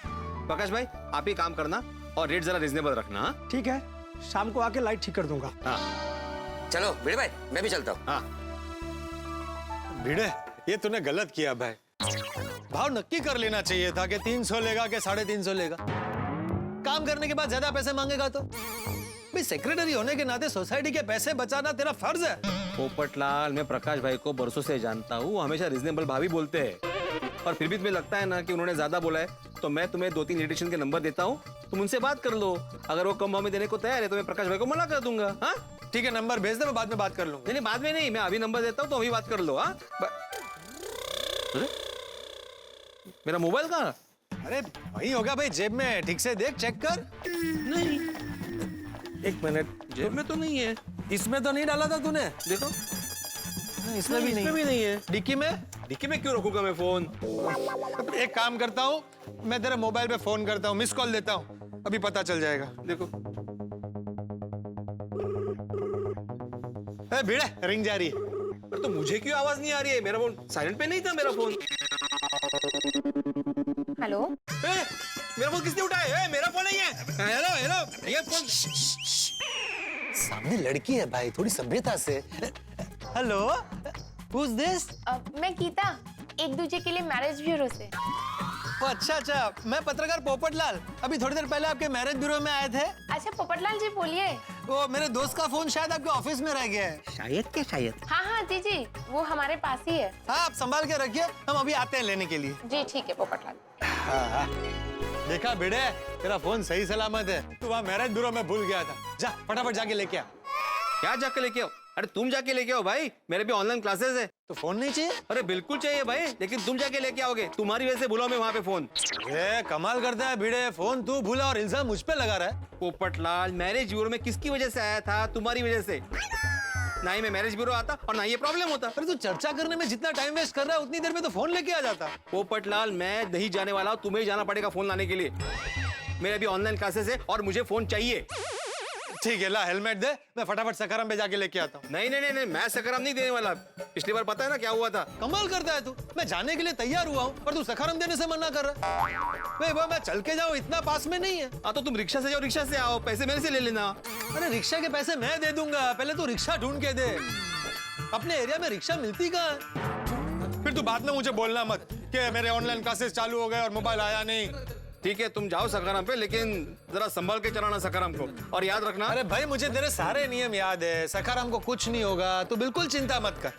प्रकाश भाई, आप ही काम करना और रेट जरा रिजनेबल रखना। हाँ ठीक है, शाम को आके लाइट ठीक कर दूंगा। हाँ चलो भिड़े भाई, मैं भी चलता हूँ। हाँ भिड़े, ये तूने गलत किया भाई। भाव नक्की कर लेना चाहिए था कि 300 लेगा कि 350 लेगा। काम करने के बाद ज्यादा पैसे मांगेगा तो भाई, सेक्रेटरी होने के नाते सोसाइटी के पैसे बचाना तेरा फर्ज है। पोपटलाल, मैं प्रकाश भाई को बरसों से जानता हूँ, वो हमेशा रिजनेबल भाव ही बोलते हैं, और फिर भी तुम्हें लगता है ना कि उन्होंने ज्यादा बोला है, तो मैं तुम्हें 2-3 इलेक्ट्रिशियन के नंबर देता हूँ, तुम उनसे बात कर लो। अगर वो कम भाव में देने को तैयार है तो मैं प्रकाश भाई को मना कर दूंगा। हाँ ठीक है, नंबर भेज दे, मैं बाद में बात कर लूंगा। नहीं बाद में नहीं, मैं अभी नंबर देता हूँ, तो अभी बात कर लो। हाँ मेरा मोबाइल कहाँ? अरे वही होगा भाई, जेब में, ठीक से देख, चेक कर। नहीं, एक मिनट, जेब में तो नहीं है। इसमें तो नहीं डाला था तूने? देखो, इसमें भी नहीं है। डिक्की में? डिक्की में क्यों रखूंगा मैं फोन? एक काम करता हूँ, मैं तेरे मोबाइल पे फोन करता हूँ, मिस कॉल देता हूँ, अभी पता चल जाएगा। देखो, भिड़े, रिंग जा रही है। अरे तो मुझे क्यों आवाज नहीं आ रही है? मेरा फोन साइलेंट पे नहीं था, मेरा फोन। हेलो, मेरा फोन किसने उठाया है? मेरा फोन नहीं है। हेलो हेलो, ये फोन सामने लड़की है भाई, थोड़ी सभ्यता से। Hello, who's this? मैं गीता, एक दूसरे के लिए मैरिज ब्यूरो से। अच्छा अच्छा, मैं पत्रकार पोपटलाल, अभी थोड़ी देर पहले आपके मैरिज ब्यूरो में आए थे। अच्छा पोपटलाल जी बोलिए। वो मेरे दोस्त का फोन शायद आपके ऑफिस में रह गया है। शायद। हाँ हाँ जी जी, वो हमारे पास ही है। हाँ, आप संभाल के रखिए, हम अभी आते हैं लेने के लिए। जी ठीक है पोपटलाल। हाँ, देखा भिड़े, तेरा फोन सही सलामत है। तू वहाँ मैरिज ब्यूरो में भूल गया था, जा फटाफट जाके लेके आ। क्या जाके लेके आओ? अरे तुम जाके लेके आओ भाई, मेरे भी ऑनलाइन क्लासेस है। तो फोन नहीं चाहिए? अरे बिल्कुल चाहिए भाई, लेकिन तुम जाके लेके आओगे, तुम्हारी वजह से भूला मैं वहाँ पे फोन। ये कमाल करता है भिड़े, फोन तू भूला और इल्जाम मुझ पे लगा रहा है। पोपटलाल, मैरिज ब्यूरो में किसकी वजह से आया था? तुम्हारी वजह से। ना ही मैं मैरिज ब्यूरो आता और ना ये प्रॉब्लम होता। अरे तू चर्चा करने में जितना टाइम वेस्ट कर रहा है, उतनी देर में तो फोन लेके आ जाता। पोपटलाल, मैं नहीं जाने वाला हूँ, तुम्हें ही जाना पड़ेगा फोन लाने के लिए। मेरे अभी ऑनलाइन क्लासेस है और मुझे फोन चाहिए। ठीक है, ला हेलमेट दे, मैं फटाफट सखाराम पे जाके लेके आता हूँ। नहीं नहीं नहीं, मैं सखाराम नहीं देने वाला। पिछली बार पता है ना क्या हुआ था? कमाल करता है तू, मैं जाने के लिए तैयार हुआ हूँ और तू सखाराम देने से मना कर रहा है। वो मैं चल के जाऊँ, इतना पास में नहीं है। हाँ तो तुम रिक्शा से जाओ, रिक्शा से आओ, पैसे मेरे से ले लेना। अरे रिक्शा के पैसे मैं दे दूंगा, पहले तू रिक्शा ढूंढ के दे। अपने एरिया में रिक्शा मिलती कहाँ है? फिर तू बाद में मुझे बोलना मत कि मेरे ऑनलाइन क्लासेस चालू हो गए और मोबाइल आया नहीं। ठीक है, तुम जाओ सखाराम पे, लेकिन जरा संभाल के चलाना सखाराम को, और याद रखना। अरे भाई, मुझे तेरे सारे नियम याद है, सखाराम को कुछ नहीं होगा, तू बिल्कुल चिंता मत कर।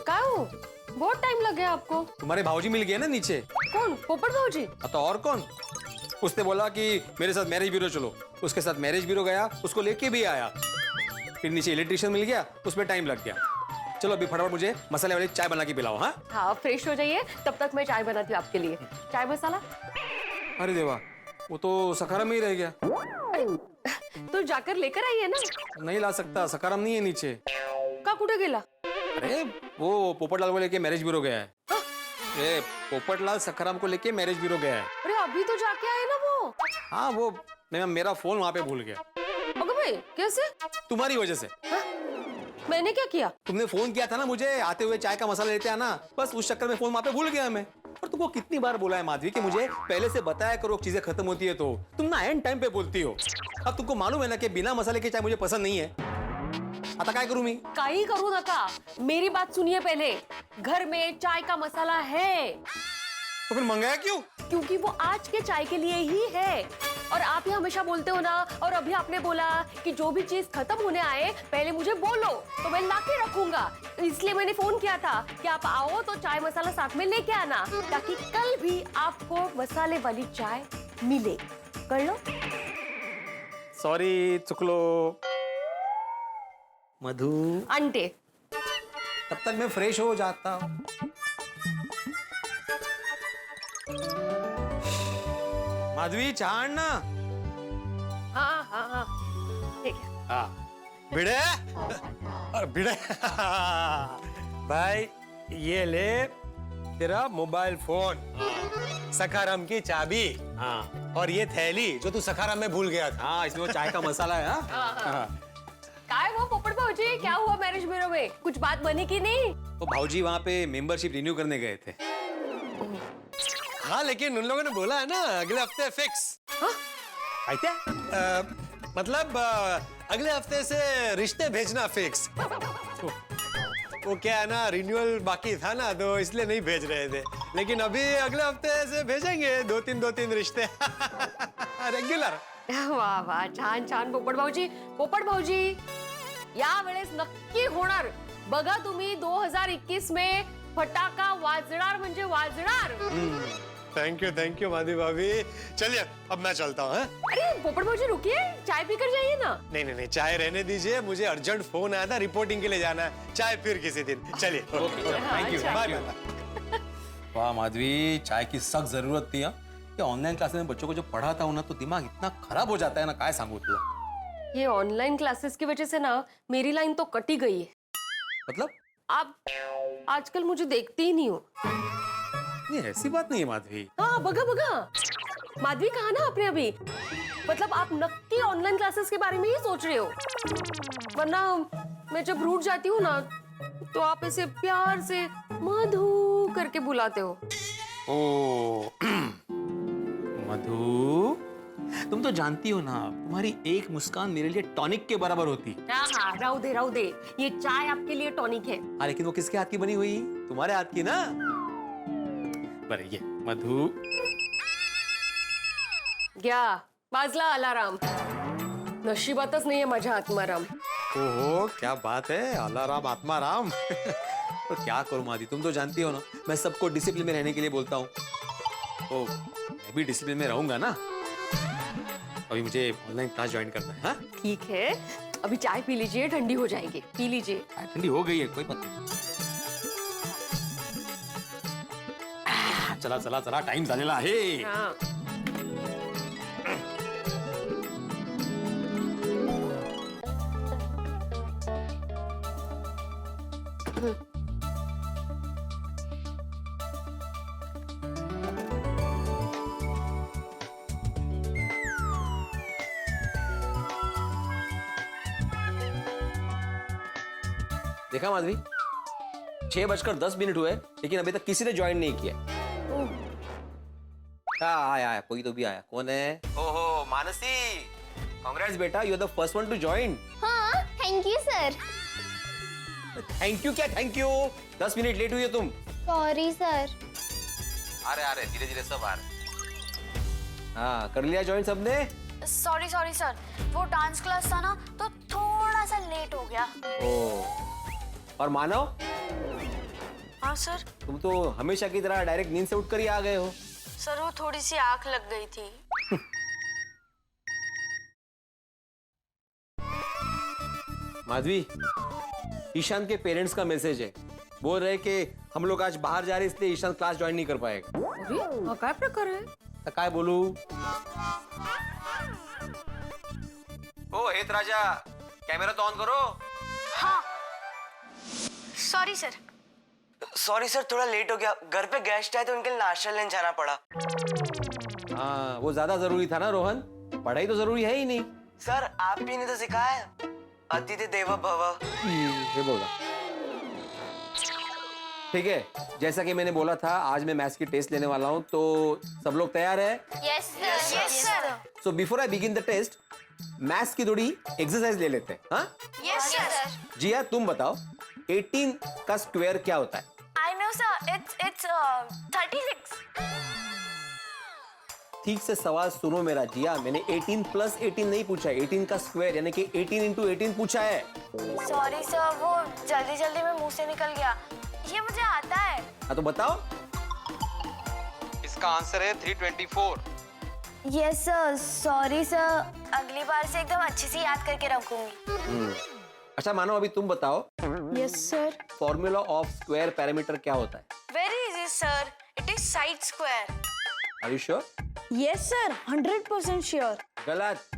क्या हो? बहुत टाइम लग गया आपको। तुम्हारे भाऊजी मिल गए ना नीचे। कौन? पोपट भाऊजी? तो और कौन? उसने बोला कि मेरे साथ मैरिज ब्यूरो चलो, उसके साथ मैरिज ब्यूरो गया, उसको लेके भी आया, फिर नीचे इलेक्ट्रिशियन मिल गया, उसमें टाइम लग गया। चलो अभी फटाफट मुझे मसाले वाली चाय बना के पिलाओ। हाँ हाँ, फ्रेश हो जाइए, तब तक मैं चाय बनाती हूँ आपके लिए। चाय मसाला? अरे देवा, वो तो सखाराम में ही रह गया। तो जाकर लेकर आइए ना। नहीं ला सकता, सखाराम नहीं है नीचे। का कुठे गेला? अरे वो पोपटलाल को लेके मैरिज ब्यूरो गया है। ए, पोपटलाल सखाराम को लेके मैरिज ब्यूरो गया है। अरे अभी तो जाके आए ना वो। हाँ, वो मैं मेरा फोन वहां पे भूल गया। अबे भाई कैसे? तुम्हारी वजह से। मैंने क्या किया? तुमने फोन किया था ना मुझे, आते हुए चाय का मसाला लेते आना, बस उस चक्कर में फोन वहां पे भूल गया मैं। और तुमको कितनी बार बोला है माधवी कि मुझे पहले से बताया करो, चीजें खत्म होती है तो तुम ना एंड टाइम पे बोलती हो। अब तुमको मालूम है ना कि बिना मसाले की चाय मुझे पसंद नहीं है। आता काय करूं मी? काही करू नका, मेरी बात सुनिए पहले। घर में चाय का मसाला है, तो फिर मंगाया क्यों? क्योंकि वो आज के चाय के लिए ही है। और आप ही हमेशा बोलते हो ना, और अभी आपने बोला कि जो भी चीज खत्म होने आए पहले मुझे बोलो तो मैं लाके रखूंगा। इसलिए मैंने फोन किया था कि आप आओ तो चाय मसाला साथ में लेके आना, ताकि कल भी आपको मसाले वाली चाय मिले। कर लो। सॉरी, चुकलो। मधु, अंटे। तब तक मैं फ्रेश हो जाता हूँ। माधवी, चाय ना। हाँ हाँ हाँ, ठीक है। हाँ भिड़े, और भिड़े भाई ये ले तेरा मोबाइल फोन, सखाराम की चाबी, हाँ, और ये थैली जो तू सखाराम में भूल गया था। हाँ, इसमें वो चाय का मसाला है। हाँ? काय वो पोपट भाऊजी, क्या हुआ मैरिज ब्यूरो में? कुछ बात बनी कि नहीं? तो भाऊजी वहाँ पे मेंबरशिप रिन्यू करने गए थे। हाँ, लेकिन उन लोगों ने बोला है ना अगले हफ्ते फिक्स। आई क्या? मतलब अगले हफ्ते से रिश्ते भेजना फिक्स। वो क्या है ना, रिन्यूअल बाकी था ना तो इसलिए नहीं भेज रहे थे, लेकिन अभी अगले हफ्ते से भेजेंगे दो तीन रिश्ते रेग्युलर। वाह वाह, छान छान पोपट भाऊजी। पोपट भाऊजी, या वेळेस नक्की होणार बघा तुम्ही। 2021 में फटाका वाजणार म्हणजे वाजणार। थैंक यू माधवी भाभी। चलिए अब मैं चलता हूँ। अरे पोपट भाऊजी रुकिए, चाय पीकर जाइए ना। नहीं, चाय रहने दीजिए, मुझे अर्जेंट फोन आया था, रिपोर्टिंग के लिए जाना है। चाय फिर किसी दिन। चलिए, थैंक यू। बाय। वाह माधवी, चाय की सख्त जरूरत थी। ये ऑनलाइन क्लासेस में बच्चों को जो पढ़ाता हूँ ना तो दिमाग इतना खराब हो जाता है ना, काय सांगू तुला। ये ऑनलाइन क्लासेस की वजह से ना मेरी लाइन तो कटी गई है। मतलब? आप आजकल मुझे देखते ही नहीं हो। ये ऐसी बात नहीं है माधवी। हाँ, बघा माधवी कहा ना आपने अभी। मतलब आप नक्की ऑनलाइन क्लासेस के बारे में ही सोच रहे हो, वरना मैं जब रूठ जाती हूँ ना तो आप इसे प्यार से मधु करके बुलाते हो। ओ मधु, तुम तो जानती हो ना, तुम्हारी एक मुस्कान मेरे लिए टॉनिक के बराबर होती। हाँ, राहू दे, ये चाय आपके लिए टॉनिक है। हाँ, लेकिन वो किसके हाथ की बनी हुई? तुम्हारे हाथ की ना। बरं, ये मधु। घ्या, वाजला अलाराम। नशिबातच नाहीये माझ्या आत्माराम। ओहो, क्या बात है, अलाराम आत्माराम। तो क्या करूं माधवी, तुम तो जानती हो ना मैं सबको डिसिप्लिन में रहने के लिए बोलता हूँ। तो मैं भी डिसिप्लिन में रहूंगा ना। अभी मुझे ऑनलाइन क्लास ज्वाइन करना है। हाँ? ठीक है, अभी चाय पी लीजिए, ठंडी हो जाएगी। पी लीजिए। ठंडी हो गई है, कोई बात नहीं। चला, टाइम झालेला आहे। हाँ। देखा माधवी, 6:10 हुए लेकिन अभी तक किसी ने ज्वाइन नहीं किया। आया, कोई तो भी आया। कौन है? ओहो, मानसी, कांग्रेट्स बेटा, you are the first one to join. हाँ, thank you sir. Thank you क्या थैंक यू? 10 मिनट लेट हुई हो तुम। Sorry sir. अरे धीरे धीरे सब आ रहे। हाँ, कर लिया ज्वाइन सबने? सॉरी सर, वो डांस क्लास था ना तो थोड़ा सा लेट हो गया। ओ, और मानव? हाँ सर। तुम तो हमेशा की तरह डायरेक्ट नींद से उठकर ही आ गए हो। सर वो थोड़ी सी आंख लग गई थी। माधवी, ईशान के पेरेंट्स का मैसेज है, बोल रहे कि हम लोग आज बाहर जा रहे इसलिए ईशान क्लास ज्वाइन नहीं कर पाएगा। अरे हा काय प्रकार आहे? तर काय बोलू? ओ हेत राजा, कैमरा तो ऑन करो। हाँ। सॉरी सर, थोड़ा लेट हो गया। घर पे गेस्ट आए तो उनके लिए नाश्ता लेने जाना पड़ा। हाँ, वो ज्यादा जरूरी था ना रोहन। पढ़ाई तो जरूरी है ही नहीं। सर आप भी ने तो सिखाया है, अतिथि देवो भव। ये बोला। ठीक है, जैसा कि मैंने बोला था आज मैं मैथ्स की टेस्ट लेने वाला हूँ, तो सब लोग तैयार है? Yes sir, yes sir, so before I begin the test maths की थोड़ी एक्सरसाइज ले लेते हैं। हाँ यस सर। जिया तुम बताओ 18 का स्क्वायर क्या होता है? I know sir, it's 36। ठीक से सवाल सुनो मेरा जिया, मैंने 18 प्लस 18 नहीं पूछा, 18 का स्क्वायर यानी कि 18 इंटू 18 पूछा है। सॉरी सर, वो जल्दी जल्दी में मुंह से निकल गया, ये मुझे आता है। हाँ तो बताओ। इसका आंसर है 324। यस सर, सॉरी सर, अगली बार से एकदम अच्छे से याद करके रखूंगी। अच्छा मानो अभी तुम बताओ। Yes sir. Formula of square parameter क्या होता है? Very easy sir, it is side square. Are you sure? Yes sir, 100% sure. गलत,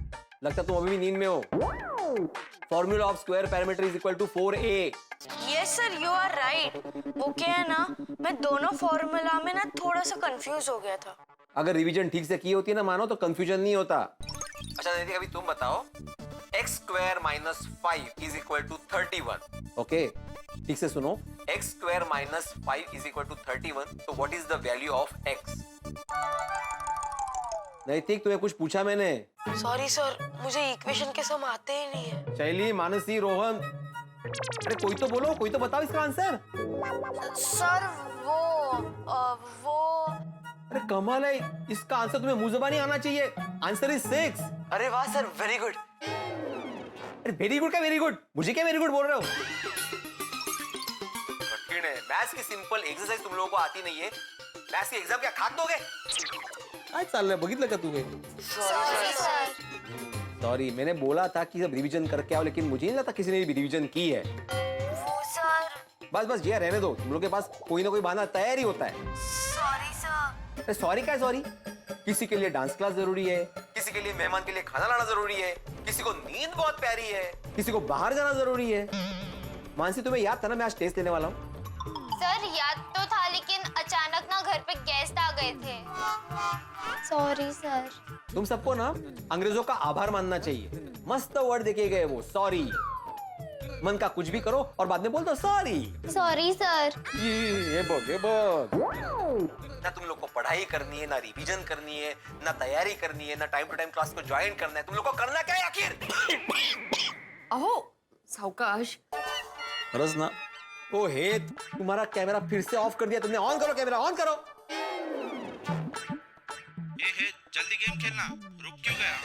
लगता तुम अभी भी नींद में हो। Formula of square parameter is equal to 4a। Yes sir, you are right. वो क्या है ना, मैं दोनों फॉर्मूला में ना थोड़ा सा कंफ्यूज हो गया था। अगर रिवीजन ठीक से की होती है ना मानो तो कंफ्यूजन नहीं होता। अच्छा दीदी अभी तुम बताओ x square minus 5 is equal to 31। Okay ठीक से सुनो, x square minus 5 is equal to 31, तो what is the value of x? नैतिक तुम्हें कुछ पूछा मैंने? सॉरी सर, मुझे इक्वेशन के सम आते ही नहीं है। शैली, मानसी, रोहन, अरे कोई तो बोलो, कोई तो बताओ इसका आंसर। सर वो अरे कमाल है, इसका आंसर तुम्हें मुंह ज़बानी आना चाहिए। Answer is 6। अरे वाह सर, वेरी गुड। अरे वेरी गुड क्या वेरी गुड, मुझे क्या वेरी गुड बोल रहे हो? कठिन है, मैथ्स की सिंपल एक्सरसाइज तुम लोगों को आती नहीं है। मैथ्स की एग्जाम क्या खाक दोगे? काय चाललंय बघितलं का तुम्ही? Sorry sir. सॉरी, मैंने बोला था कि सब रिवीजन करके आओ, लेकिन मुझे नहीं लगता किसी ने भी रिवीजन की है। वो सर। बस बस ये रहने दो, तुम लोग के पास कोई ना कोई बहाना तैयार ही होता है। Sorry sir. अरे सॉरी क्या सॉरी? किसी के लिए डांस क्लास जरूरी है, किसी के लिए मेहमान के लिए खाना लाना जरूरी है, किसी को नींद बहुत प्यारी है, किसी को बाहर जाना जरूरी है। मानसी तुम्हें याद था ना मैं आज टेस्ट लेने वाला हूँ? सर याद तो था, लेकिन अचानक ना घर पे गेस्ट आ गए थे। Sorry sir. तुम सबको ना अंग्रेजों का आभार मानना चाहिए। मस्त वर्ड देके गए वो, सॉरी। मन का कुछ भी करो और बाद में बोल दो सॉरी। Sorry sir. ये बग। ना तुम लोग को पढ़ाई करनी है, ना रिवीजन करनी है, ना तैयारी करनी है, ना टाइम टू टाइम क्लास को ज्वाइन करना है। तुम लोग को करना क्या है आखिर? अहो सावकाश। खरंच ना। ओ हे, तुम्हारा कैमरा फिर से ऑफ कर दिया तुमने। ऑन करो कैमरा, ऑन करो। ये जल्दी गेम खेलना, रुक क्यों गया?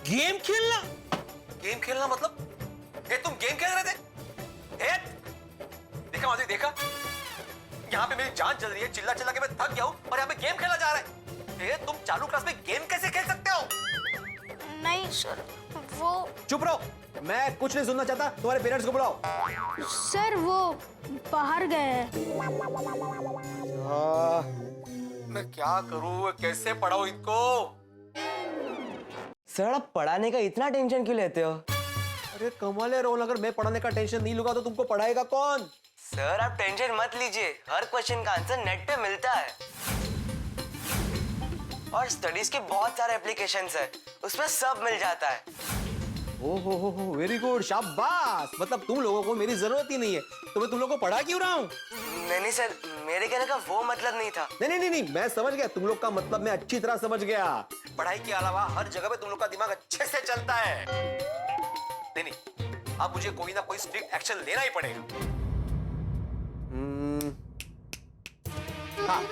गेम खेलना? गेम खेलना मतलब? हे तुम गेम खेल रहे थे? हे देखा माधुरी, देखा? यहाँ पे मेरी जान चल रही है, चिल्ला चिल्ला के मैं थक गया हूँ और यहाँ पे गेम खेला जा रहा है। हे तुम चालू क्लास में गेम कैसे खेल सकते हो? नहीं सर, वो चुप रहो, मैं कुछ नहीं सुनना चाहता। तुम्हारे पेरेंट्स को बुलाओ। सर वो बाहर गए हैं। मैं क्या करूँ, कैसे पढ़ाऊँ इनको? सर आप पढ़ाने का इतना टेंशन क्यों लेते हो? अरे कमाल है रोहन, अगर मैं पढ़ाने का टेंशन नहीं लूंगा तो तुमको पढ़ाएगा कौन? सर आप टेंशन मत लीजिए, हर क्वेश्चन का आंसर नेट पे मिलता है और स्टडीज के बहुत सारे एप्लीकेशंस है, उसमें सब मिल जाता है। ओहो वेरी गुड, शाबाश। मतलब तुम लोगों को मेरी जरूरत ही नहीं है, तो मैं तुम लोगों को पढ़ा क्यों रहा हूँ? नहीं सर, मेरे कहने का वो मतलब नहीं था। नहीं, मैं समझ गया तुम लोग का मतलब, मैं अच्छी तरह समझ गया। पढ़ाई के अलावा हर जगह पे तुम लोग का दिमाग अच्छे से चलता है। नहीं, अब मुझे कोई ना कोई स्ट्रिक्ट एक्शन लेना ही पड़ेगा। हाँ,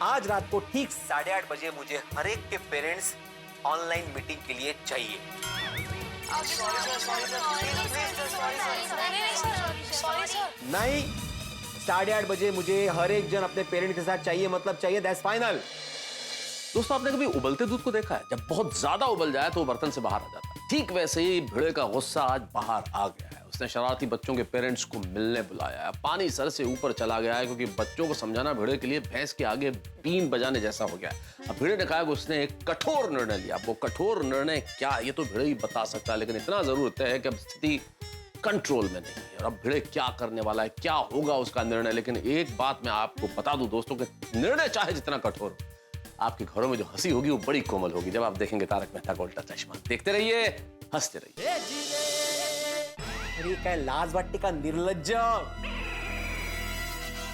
आज रात को ठीक 8:30 बजे मुझे हर एक के पेरेंट्स ऑनलाइन मीटिंग के लिए चाहिए। नहीं, 8:30 बजे मुझे हर एक जन अपने पेरेंट के साथ चाहिए, मतलब चाहिए, दैट्स फाइनल। दोस्तों आपने कभी उबलते दूध को देखा है? जब बहुत ज्यादा उबल जाए तो वो बर्तन से बाहर आ जाता है। ठीक वैसे ही भिड़े का गुस्सा आज बाहर आ गया है। उसने शरारती बच्चों के पेरेंट्स को मिलने बुलाया है। पानी सर से ऊपर चला गया है, क्योंकि बच्चों को समझाना भिड़े के लिए भैंस के आगे बीन बजाने जैसा हो गया है। अब भिड़े ने कहा कि उसने एक कठोर निर्णय लिया। वो कठोर निर्णय क्या, ये तो भिड़े ही बता सकता है, लेकिन इतना जरूर तय है कि अब स्थिति कंट्रोल में नहीं है। और अब भिड़े क्या करने वाला है, क्या होगा उसका निर्णय। लेकिन एक बात मैं आपको बता दूं दोस्तों, कि निर्णय चाहे जितना कठोर, आपके घरों में जो हंसी होगी वो बड़ी कोमल होगी जब आप देखेंगे तारक मेहता का उल्टा चश्मा। देखते रहिए, हंसते रहिए। अरे काय लाज वाटते का निर्लज्ज।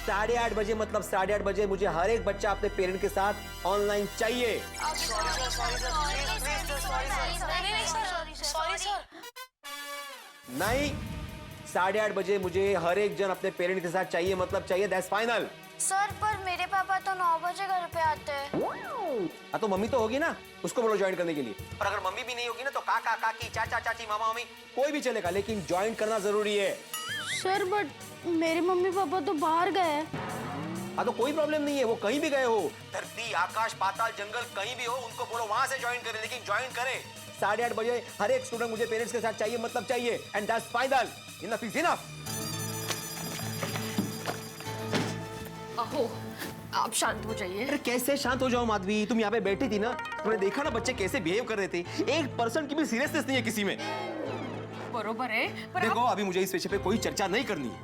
8:30 बजे मतलब 8:30 बजे मुझे हर एक बच्चा अपने पेरेंट के साथ ऑनलाइन चाहिए। नहीं, 8:30 बजे मुझे हर एक जन अपने पेरेंट के साथ चाहिए मतलब चाहिए, दैट्स फाइनल। सर पर मेरे पापा तो 9 बजे घर पे आते हैं। हाँ तो मम्मी तो होगी ना, उसको बोलो ज्वाइन करने के लिए। और अगर मम्मी भी नहीं होगी ना तो काका काकी चाचा चाची मामा मामी कोई भी चलेगा, लेकिन ज्वाइन करना जरूरी है। सर बट मेरे मम्मी पापा तो बाहर गए हैं। हाँ तो कोई प्रॉब्लम नहीं है, वो कहीं भी गए हो, धरती आकाश पाताल जंगल कहीं भी हो, उनको बोलो वहां से ज्वाइन करें, लेकिन ज्वाइन करें। 8:30 बजे हर एक स्टूडेंट मुझे पेरेंट्स के साथ चाहिए मतलब चाहिए, and that's final. Enough is enough. अहो, आप शांत हो जाइए। अरे कैसे शांत हो जाओ माधवी, तुम यहाँ पे बैठी थी ना, तुमने देखा ना बच्चे कैसे बिहेव कर रहे थे। 1% की भी सीरियसनेस नहीं है किसी में। बरोबर है, पर देखो अभी मुझे इस विषय पे कोई चर्चा नहीं करनी है।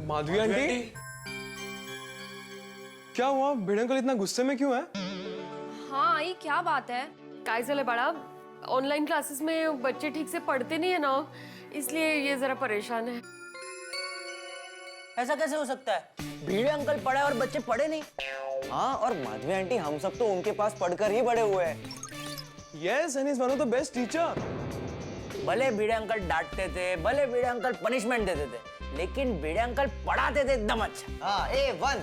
माधवी आंटी, क्या हुआ? भिड़े अंकल इतना गुस्से में क्यों है? हाँ, ये क्या बात है? काय झालं बड़ा, ऑनलाइन क्लासेस में बच्चे ठीक से पढ़ते नहीं है ना, इसलिए ये जरा परेशान है। ऐसा कैसे हो सकता है? भिड़े अंकल पढ़े और बच्चे पढ़े नहीं। हाँ, और माधवी आंटी हम सब तो उनके पास पढ़कर ही बड़े हुए हैं। Yes, and is one of the best teacher. भले भिड़े अंकल डांटते थे, भले भिड़े अंकल पनिशमेंट देते थे, लेकिन भिड़े अंकल पढ़ाते थे एकदम अच्छा। हाँ, A1।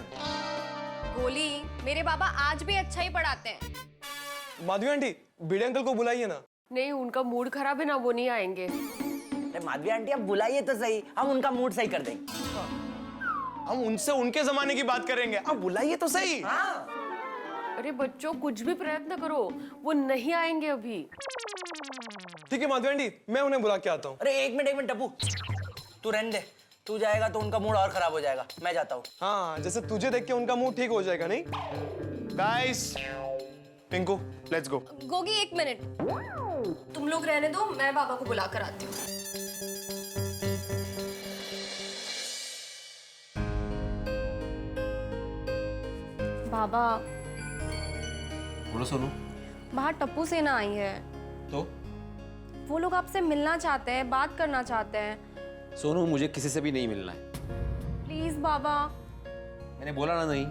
गोली, मेरे पापा आज भी अच्छा ही पढ़ाते हैं। माधवी आंटी, भिड़े अंकल को बुलाइए ना। नहीं, उनका मूड खराब है ना, वो नहीं आएंगे। अरे माधवी आंटी, आप बुलाइए तो सही, हम उनका मूड सही कर देंगे। हम उनसे उनके जमाने की बात करेंगे, आप बुलाइए तो सही। हाँ। अरे बच्चों, कुछ भी प्रयत्न करो, वो नहीं आएंगे अभी। ठीक है माधवी आंटी, मैं उन्हें बुला के आता हूँ। अरे एक मिनट टप्पू, तू रहने दे। तू जाएगा तो उनका मूड और खराब हो जाएगा, मैं जाता हूँ। हाँ, जैसे तुझे देख के उनका मूड ठीक हो जाएगा। नहीं guys, Pinku let's go. Gogi एक मिनट, तुम लोग रहने दो, मैं बाबा को बुला कर आती हूँ। बाबा, बोलो सोनू। बाहर टप्पू सेना आई है। तो वो लोग आपसे मिलना चाहते हैं, बात करना चाहते हैं। सोनू, मुझे किसी से भी नहीं मिलना है। प्लीज बाबा। मैंने बोला ना नहीं।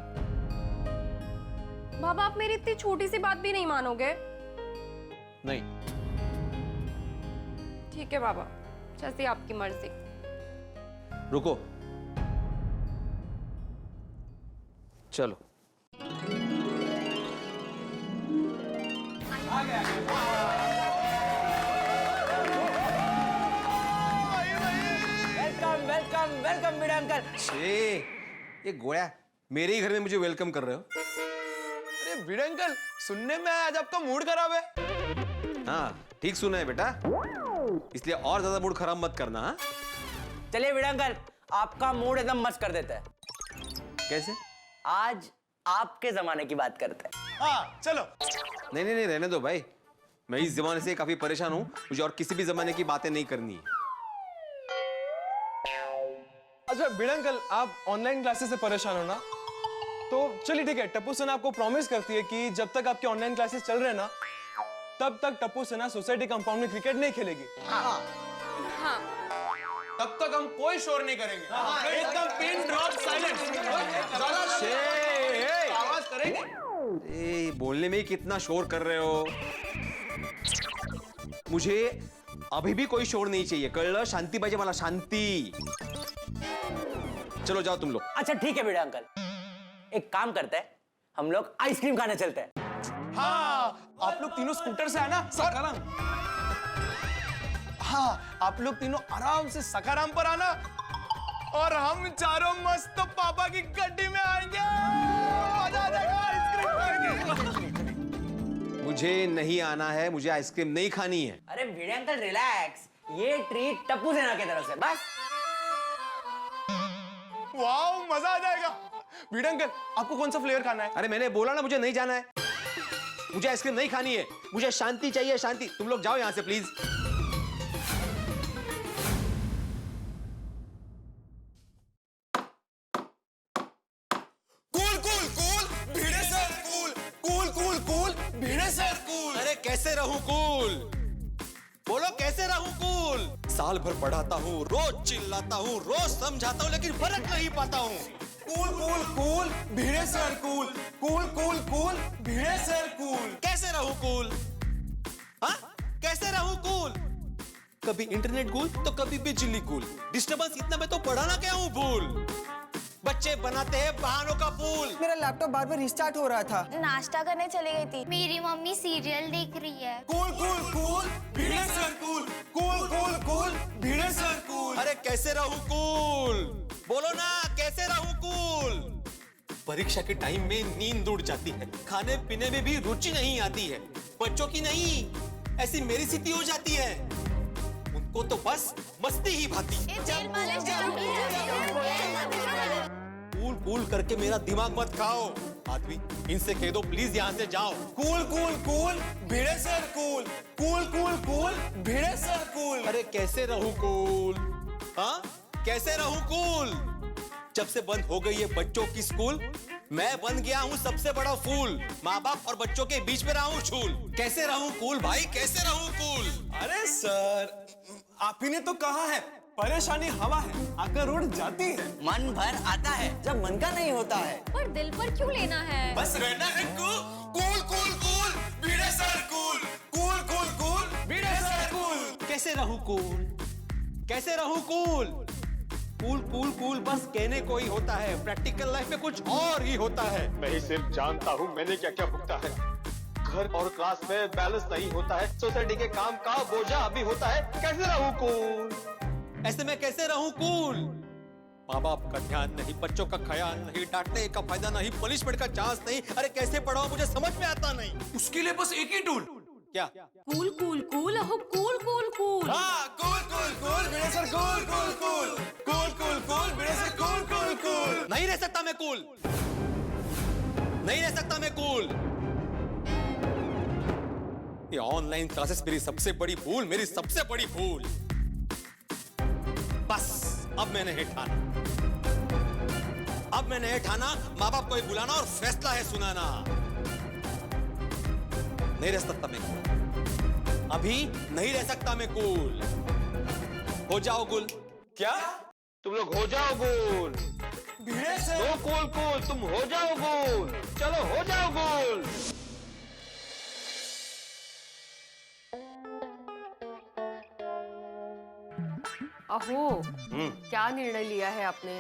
बाबा, आप मेरी इतनी छोटी सी बात भी नहीं मानोगे? नहीं। ठीक है बाबा, जैसी आपकी मर्जी। रुको, चलो। वेलकम वेलकम वेलकम भिड़े अंकल। ये गोया मेरे ही घर में मुझे वेलकम कर रहे हो? अरे भिड़े अंकल, सुनने में आया आज आपका मूड खराब है। हाँ, ठीक सुना है बेटा, इसलिए और ज्यादा मूड खराब मत करना। हाँ? चलिए भिड़े अंकल, आपका मूड एकदम मस्त कर देते हैं। कैसे? आज आपके जमाने की बात करते हैं। हाँ चलो। नहीं नहीं नहीं, रहने दो भाई, मैं इस जमाने से काफी परेशान हूँ, मुझे और किसी भी जमाने की बातें नहीं करनी है। अच्छा भिड़े अंकल, आप ऑनलाइन क्लासेस से परेशान हो ना, तो चलिए ठीक है, टप्पू सेना आपको प्रॉमिस करती है कि जब तक आपके ऑनलाइन क्लासेस चल रहे हैं ना, तब तक टप्पू सेना सोसाइटी कंपाउंड में क्रिकेट नहीं खेलेगी। हाँ। तब तक हम कोई शोर नहीं करेंगे। एकदम पिन ड्रॉप साइलेंस। आवाज करेंगे। ए, बोलने में ही कितना शोर कर रहे हो। मुझे अभी भी कोई शोर नहीं चाहिए, कळलं? शांति पाहिजे मला, शांति। चलो जाओ तुम लोग। अच्छा ठीक है भिड़े अंकल, एक काम करते हैं, हम लोग आइसक्रीम खाने चलते हैं। हाँ, आप लोग तीनों स्कूटर से आना सकाराम। हाँ, आप लोग तीनों आराम से सकाराम पर आना, और हम चारों मस्त पापा की गड्डी में आएंगे। मजा आ जाएगा, आइसक्रीम खाएंगे। मुझे नहीं आना है, मुझे आइसक्रीम नहीं खानी है। अरे भिड़े अंकल रिलैक्स, ये ट्रीट टप्पू सेना की तरफ से, बस। वाओ, मजा आ जाएगा। भिड़े अंकल, आपको कौन सा फ्लेवर खाना है? अरे मैंने बोला ना, मुझे नहीं जाना है, मुझे आइसक्रीम नहीं खानी है, मुझे शांति चाहिए, शांति। तुम लोग जाओ यहां से please. Cool cool cool, Bhide sir कैसे रहूं कूल? बोलो कैसे रहूं कूल? साल भर पढ़ाता हूँ, रोज चिल्लाता हूँ, रोज समझाता हूँ, लेकिन फर्क नहीं पाता हूँ। Cool cool cool Bhide sir cool, cool cool cool Bhide sir cool. कैसे रहूं कूल? हाँ, कैसे रहूं कूल? कभी इंटरनेट कूल तो कभी बिजली कूल। डिस्टर्बेंस इतना मैं तो पढ़ाना क्या हूँ भूल? बच्चे बनाते हैं बहानों का पूल। मेरा लैपटॉप बार बार रिस्टार्ट हो रहा था। नाश्ता करने चली गई थी। मेरी मम्मी सीरियल देख रही है। Cool cool cool Bhide sir cool, cool cool cool Bhide sir cool. अरे कैसे रहूं कूल? बोलो ना कैसे रहूं कूल? परीक्षा के टाइम में नींद उड़ जाती है, खाने पीने में भी रुचि नहीं आती है। बच्चों की नहीं, ऐसी मेरी स्थिति हो जाती है। उनको तो बस मस्ती ही भाती। कूल कूल करके मेरा दिमाग मत खाओ। आदमी इनसे कह दो प्लीज यहाँ से जाओ। Cool cool cool Bhide sir cool, cool cool cool Bhide sir cool. अरे कैसे रहूं कूल? हाँ, कैसे रहूं कूल? जब से बंद हो गई है बच्चों की स्कूल, मैं बन गया हूँ सबसे बड़ा फूल। माँ बाप और बच्चों के बीच में रहा हूँ छूल। कैसे रहूं कूल भाई, कैसे रहूं कूल? अरे सर, आप ही ने तो कहा है परेशानी हवा है, आकर उड़ जाती है। मन भर आता है जब मन का नहीं होता है। पर दिल पर क्यों लेना है? बस रहना है cool cool cool Bhide sir cool, cool cool cool Bhide sir cool. कैसे रहूं कूल? कैसे रहूं कूल? कूल कूल कूल बस कहने को ही होता है, प्रैक्टिकल लाइफ में कुछ और ही होता है। मैं ही सिर्फ जानता हूँ मैंने क्या क्या भुगता है। घर और क्लास में बैलेंस नहीं होता है, सोसाइटी के काम का बोझा अभी होता है। कैसे रहूं कूल? ऐसे में कैसे रहूं कूल? माँ बाप का ध्यान नहीं, बच्चों का ख्याल नहीं, डांटने का फायदा नहीं, पनिशमेंट का चांस नहीं। अरे कैसे पढ़ाऊं मुझे समझ में आता नहीं। उसके लिए बस एक ही टूल। क्या? कूल कूल कूल हो, कूल कूल कूल। हाँ, cool cool cool Bhide sir cool, cool cool cool cool cool Bhide sir cool, cool cool. नहीं रह सकता मैं कूल, नहीं रह सकता मैं कूल। ये ऑनलाइन क्लासेस मेरी सबसे बड़ी भूल, मेरी सबसे बड़ी भूल। बस अब मैंने ये ठाना, अब मैंने ये ठाना माँ बाप को ही बुलाना और फैसला है सुनाना। नहीं रह सकता मैं कूल, अभी नहीं रह सकता मैं कूल। हो जाओ गुल। क्या? तुम लोग हो जाओ गोल। भिड़े सर दो कूल कूल, तुम हो जाओ गोल। चलो हो जाओ गोल। अहो, क्या निर्णय लिया है आपने?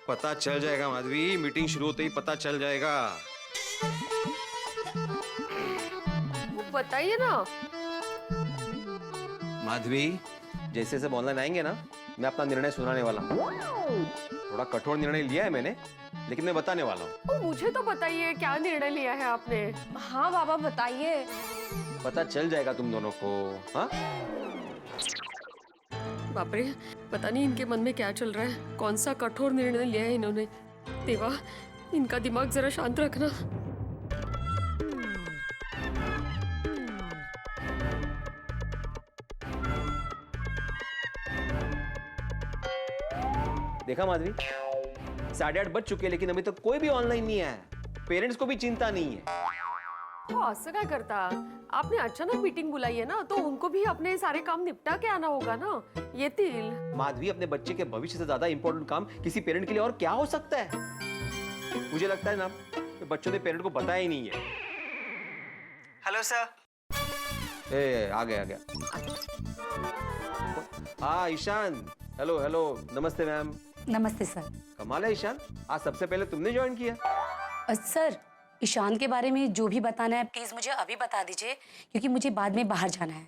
पता चल जाएगा माधवी, मीटिंग शुरू होते ही पता चल जाएगा। वो बताइए ना। माधवी, जैसे सब ऑनलाइन आएंगे ना, मैं अपना निर्णय सुनाने वाला हूँ। थोड़ा कठोर निर्णय लिया है मैंने, लेकिन मैं बताने वाला हूँ। मुझे तो बताइए क्या निर्णय लिया है आपने? हाँ बाबा बताइए। पता चल जाएगा तुम दोनों को। हाँ, बाप रे, पता नहीं इनके मन में क्या चल रहा है। कौन सा कठोर निर्णय लिया है इन्होंने। देवा, इनका दिमाग जरा शांत रखना। देखा माधवी, 8:30 बज चुके, लेकिन अभी तक कोई भी ऑनलाइन नहीं आया। पेरेंट्स को भी चिंता नहीं है। असं काय करता? आपने अचानक मीटिंग बुलाई है ना, तो उनको भी अपने सारे काम निपटा के आना होगा ना। येतील। माधवी, अपने बच्चे के भविष्य से ज्यादा इंपॉर्टेंट काम किसी पेरेंट के लिए और क्या हो सकता है? मुझे लगता है ना कि बच्चों ने पेरेंट को बताया ही नहीं है। Hello sir. ए, आ गया। हाँ ईशान, हेलो हेलो, नमस्ते मैम। नमस्ते सर। कमाल है ईशान, आज सबसे पहले तुमने ज्वाइन किया। सर, ईशान के बारे में जो भी बताना है प्लीज मुझे अभी बता दीजिए, क्योंकि मुझे बाद में बाहर जाना है।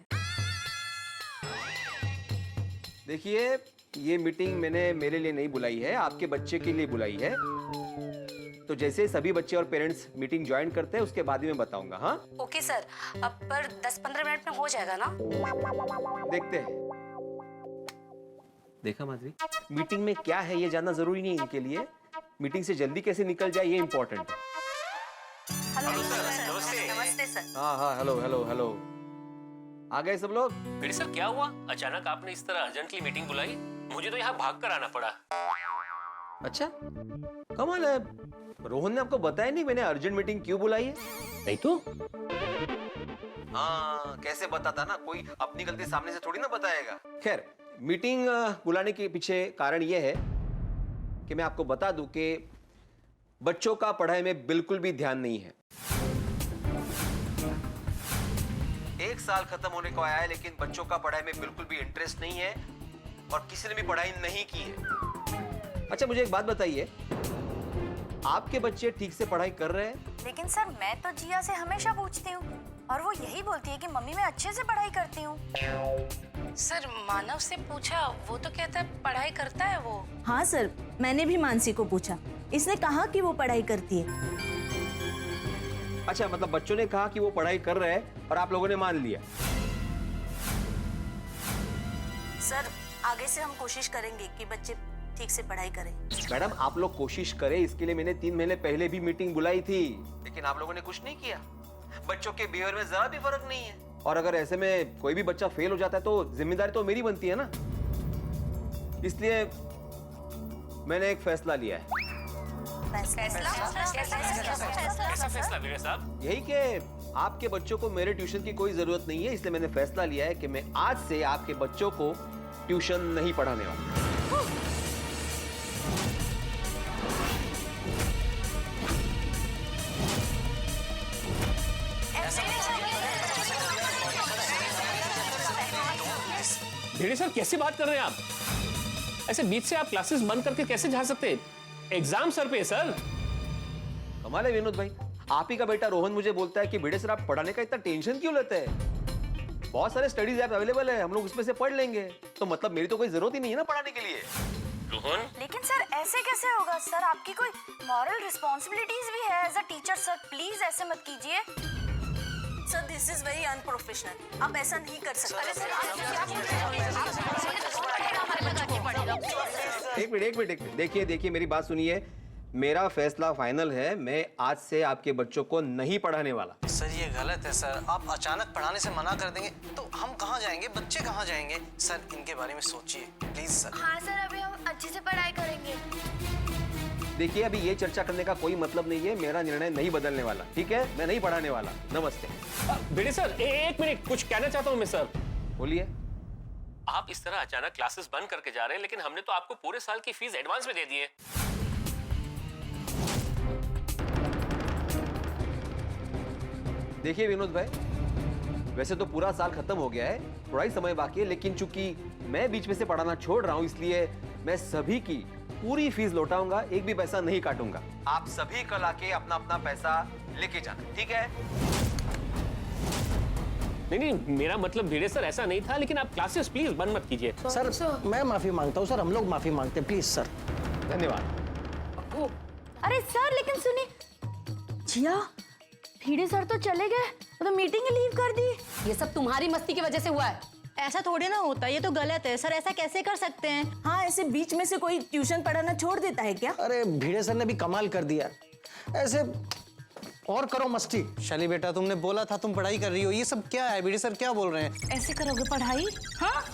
देखिए, ये मीटिंग मैंने मेरे लिए नहीं बुलाई है, आपके बच्चे के लिए बुलाई है। तो जैसे सभी बच्चे और पेरेंट्स मीटिंग ज्वाइन करते हैं, उसके बाद ही मैं बताऊंगा। हाँ ओके सर, अब पर 10-15 मिनट में हो जाएगा ना? देखते हैं। देखा माधवी, मीटिंग में क्या है ये जानना जरूरी नहीं है इनके लिए। मीटिंग से जल्दी कैसे निकल जाए ये इंपॉर्टेंट है। Hello sir. नमस्ते सर। हाँ, हेलो। आ गए सब लोग? फिर सर क्या हुआ? अचानक आपने इस तरह अर्जेंटली मीटिंग बुलाई? मुझे तो यहाँ भाग कर आना पड़ा। अच्छा, कमाल है। रोहन ने आपको बताया नहीं मैंने अर्जेंट मीटिंग क्यों बुलाई है? नहीं तो हाँ, कैसे बताता ना, कोई अपनी गलती सामने से थोड़ी ना बताएगा। खैर, मीटिंग बुलाने के पीछे कारण यह है कि मैं आपको बता दूं कि बच्चों का पढ़ाई में बिल्कुल भी ध्यान नहीं है। 1 साल खत्म होने को आया है, लेकिन बच्चों का पढ़ाई में बिल्कुल भी इंटरेस्ट नहीं है और किसी ने भी पढ़ाई नहीं की है। अच्छा, मुझे एक बात बताइए, आपके बच्चे ठीक से पढ़ाई कर रहे हैं? लेकिन सर, मैं तो जिया से हमेशा पूछती हूँ और वो यही बोलती है कि मम्मी मैं अच्छे से पढ़ाई करती हूँ। सर, मानव से पूछा, वो तो कहता है पढ़ाई करता है वो। हाँ सर, मैंने भी मानसी को पूछा, इसने कहा कि वो पढ़ाई करती है। अच्छा, मतलब बच्चों ने कहा कि वो पढ़ाई कर रहे हैं और आप लोगों ने मान लिया? सर, आगे से हम कोशिश करेंगे कि बच्चे ठीक से पढ़ाई करें। मैडम, आप लोग कोशिश करें, इसके लिए मैंने 3 महीने पहले भी मीटिंग बुलाई थी, लेकिन आप लोगों ने कुछ नहीं किया। बच्चों के बिहेवियर में जरा भी फर्क नहीं है, और अगर ऐसे में कोई भी बच्चा फेल हो जाता है तो जिम्मेदारी तो मेरी बनती है ना। इसलिए मैंने एक फैसला लिया है। कैसा फैसला वीरे साहब? यही कि आपके बच्चों को मेरे ट्यूशन की कोई जरूरत नहीं है, इसलिए मैंने फैसला लिया है कि मैं आज से आपके बच्चों को ट्यूशन नहीं पढ़ाने वाला। भिड़े सर, कैसी बात कर रहे हैं आप? ऐसे बीच से आप क्लासेस बंद करके कैसे जा सकते हैं? एग्जाम सर पे है सर। कमाल है विनोद भाई, आप ही का बेटा रोहन मुझे बोलता है कि भिड़े सर आप पढ़ाने का इतना टेंशन क्यों लेते हैं? बहुत सारे स्टडीज ऐप अवेलेबल है, हम लोग उसमें से पढ़ लेंगे। तो मतलब मेरी तो कोई जरूरत ही नहीं है ना पढ़ाने के लिए। रोहन, लेकिन सर ऐसे कैसे होगा? सर, आपकी कोई मॉरल रिस्पॉन्सिबिलिटीज भी है as a teacher. Sir please ऐसे मत कीजिए। Sir, this is very unprofessional. आप ऐसा नहीं कर सकते। एक मिनट, देखिए मेरी बात सुनिए। मेरा फैसला फाइनल है, मैं आज से आपके बच्चों को नहीं पढ़ाने वाला। सर, ये गलत है सर। आप अचानक पढ़ाने से मना कर देंगे तो हम कहाँ जाएंगे, बच्चे कहाँ जाएंगे? सर, इनके बारे में सोचिए प्लीज सर। हाँ सर, अभी हम अच्छे से पढ़ाई करेंगे। देखिए, अभी ये चर्चा करने का कोई मतलब नहीं है, मेरा निर्णय नहीं बदलने वाला, ठीक है? मैं नहीं पढ़ाने वाला। नमस्ते। भिड़े सर, एक मिनट, कुछ कहना चाहता हूँ मैं सर। बोलिए। आप इस तरह अचानक क्लासेस बंद करके जा रहे हैं, लेकिन हमने तो आपको पूरे साल की फीस एडवांस में दे दी है। देखिए विनोद भाई, वैसे तो पूरा साल खत्म हो गया है, थोड़ा ही समय बाकी है, लेकिन चूंकि मैं बीच में से पढ़ाना छोड़ रहा हूं, इसलिए मैं सभी की पूरी फीस लौटाऊंगा, एक भी पैसा नहीं काटूंगा। आप सभी कल आके अपना अपना पैसा लेके जाना, ठीक है? नहीं, मेरा मतलब भिड़े सर ऐसा नहीं था, लेकिन आप क्लासेस प्लीज बंद मत कीजिए। सर, मैं माफी मांगता हूँ सर, हम लोग माफी मांगते हैं प्लीज सर। धन्यवाद। अरे सर, लेकिन सुनिए, जिया, भिड़े सर तो चले गए, तो मीटिंग लीव कर दी। ये सब तुम्हारी मस्ती की वजह से हुआ है। ऐसा थोड़ी ना होता, ये तो गलत है सर। ऐसा कैसे कर सकते हैं? हाँ, ऐसे बीच में से कोई ट्यूशन पढ़ाना छोड़ देता है क्या? अरे भिड़े सर ने भी कमाल कर दिया। ऐसे और करो मस्ती। शैली बेटा, तुमने बोला था तुम पढ़ाई कर रही हो, ये सब क्या है? भिड़े सर क्या बोल रहे हैं? ऐसे करोगे पढ़ाई? हाँ,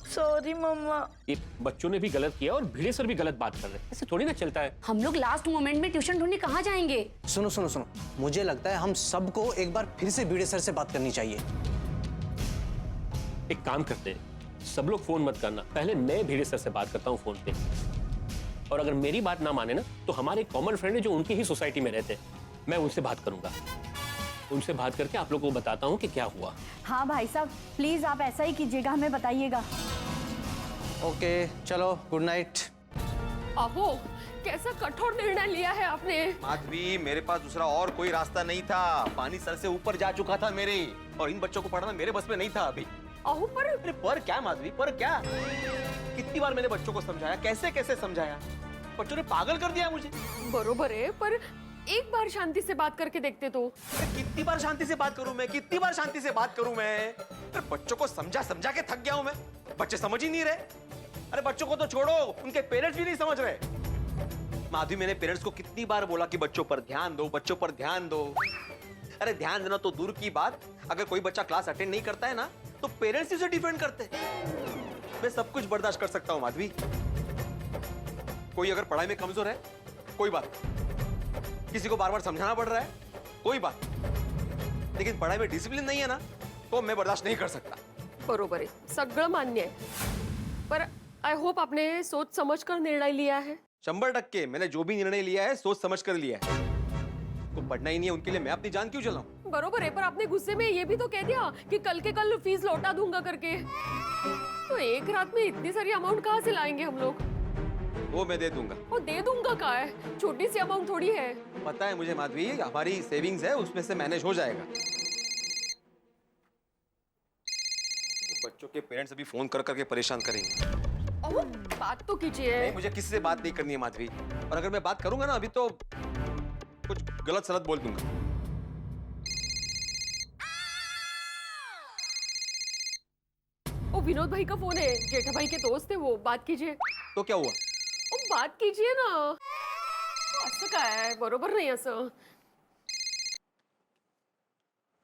सॉरी मम्मा। ये बच्चों ने भी गलत किया और भिड़े सर भी गलत बात कर रहे हैं, ऐसे थोड़ी ना चलता है। हम लोग लास्ट मोमेंट में ट्यूशन ढूंढने कहाँ जाएंगे? सुनो सुनो सुनो, मुझे लगता है हम सबको एक बार फिर से भिड़े सर से बात करनी चाहिए। एक काम करते हैं, सब लोग फोन मत करना, पहले मैं भिड़े सर से बात करता हूँ फोन पे, और अगर मेरी बात ना माने ना तो हमारे कॉमन फ्रेंड है जो उनकी ही सोसाइटी में रहते हैं, मैं उनसे बात करूंगा। उनसे बात करके आप लोगों को बताता हूँ कि क्या हुआ। हाँ भाई साहब, प्लीज आप ऐसा ही कीजिएगा, हमें बताइएगा। ओके, चलो, गुड नाइट। अहो, कैसा कठोर निर्णय लिया है आपने। माधवी, मेरे पास दूसरा और कोई रास्ता नहीं था, पानी सर से ऊपर जा चुका था मेरे, और इन बच्चों को पढ़ाना मेरे बस में नहीं था अभी। अहो, पर क्या माधवी, पर क्या? कितनी बार मैंने बच्चों को समझाया, कैसे कैसे समझाया, बच्चों ने पागल कर दिया मुझे। बरोबर है, पर एक बार शांति से बात करके देखते तो। कितनी बार शांति से बात करूं मैं, कितनी बार शांति से बात करूं मैं? अरे बच्चों को समझा समझा के थक गया हूं मैं, बच्चे समझ ही नहीं रहे। अरे बच्चों को तो छोड़ो, उनके पेरेंट्स भी नहीं समझ रहे। माधवी, मैंने पेरेंट्स को कितनी बार बोला कि बच्चों पर ध्यान दो, बच्चों पर ध्यान दो। अरे ध्यान देना तो दूर की बात, अगर कोई बच्चा क्लास अटेंड नहीं करता है ना तो पेरेंट्स ही उसे डिफेंड करते। मैं सब कुछ बर्दाश्त कर सकता हूं माधवी, कोई अगर पढ़ाई में कमजोर है कोई बात, किसी को बार बार समझाना पड़ रहा है कोई बात, लेकिन पढ़ाई में डिसिप्लिन नहीं है ना उसको मैं बर्दाश्त नहीं कर सकता। बरोबर आहे, सगळं मान्य आहे, पर आय होप आपने सोच समझकर निर्णय लिया है। 100% मैंने जो भी निर्णय लिया है सोच समझ कर लिया है। तो पढ़ना ही नहीं है उनके लिए मैं अपनी जान क्यों जलाऊं? बरोबर है, पर आपने गुस्से में ये भी तो कह दिया कि कल के कल फीस लौटा दूंगा करके। तो एक रात में इतनी सारी अमाउंट कहाँ से लाएंगे हम लोग? वो मैं दे दूंगा। वो दे दूंगा का है, छोटी सी अमाउंट थोड़ी है। पता है मुझे माधवी, हमारी सेविंग्स है उसमें से मैनेज हो जाएगा। बच्चों के पेरेंट्स अभी फोन कर करके परेशान करेंगे। ओह, बात तो कीजिए। नहीं, मुझे किसी से बात नहीं करनी है माधवी, और अगर मैं बात करूंगा ना अभी तो कुछ गलत सलत बोल दूंगा। ओ विनोद भाई का फोन है, जेठा भाई के दोस्त है वो, बात कीजिए। तो क्या हुआ? ओ बात कीजिए ना। असं काय, बरोबर नहीं असं।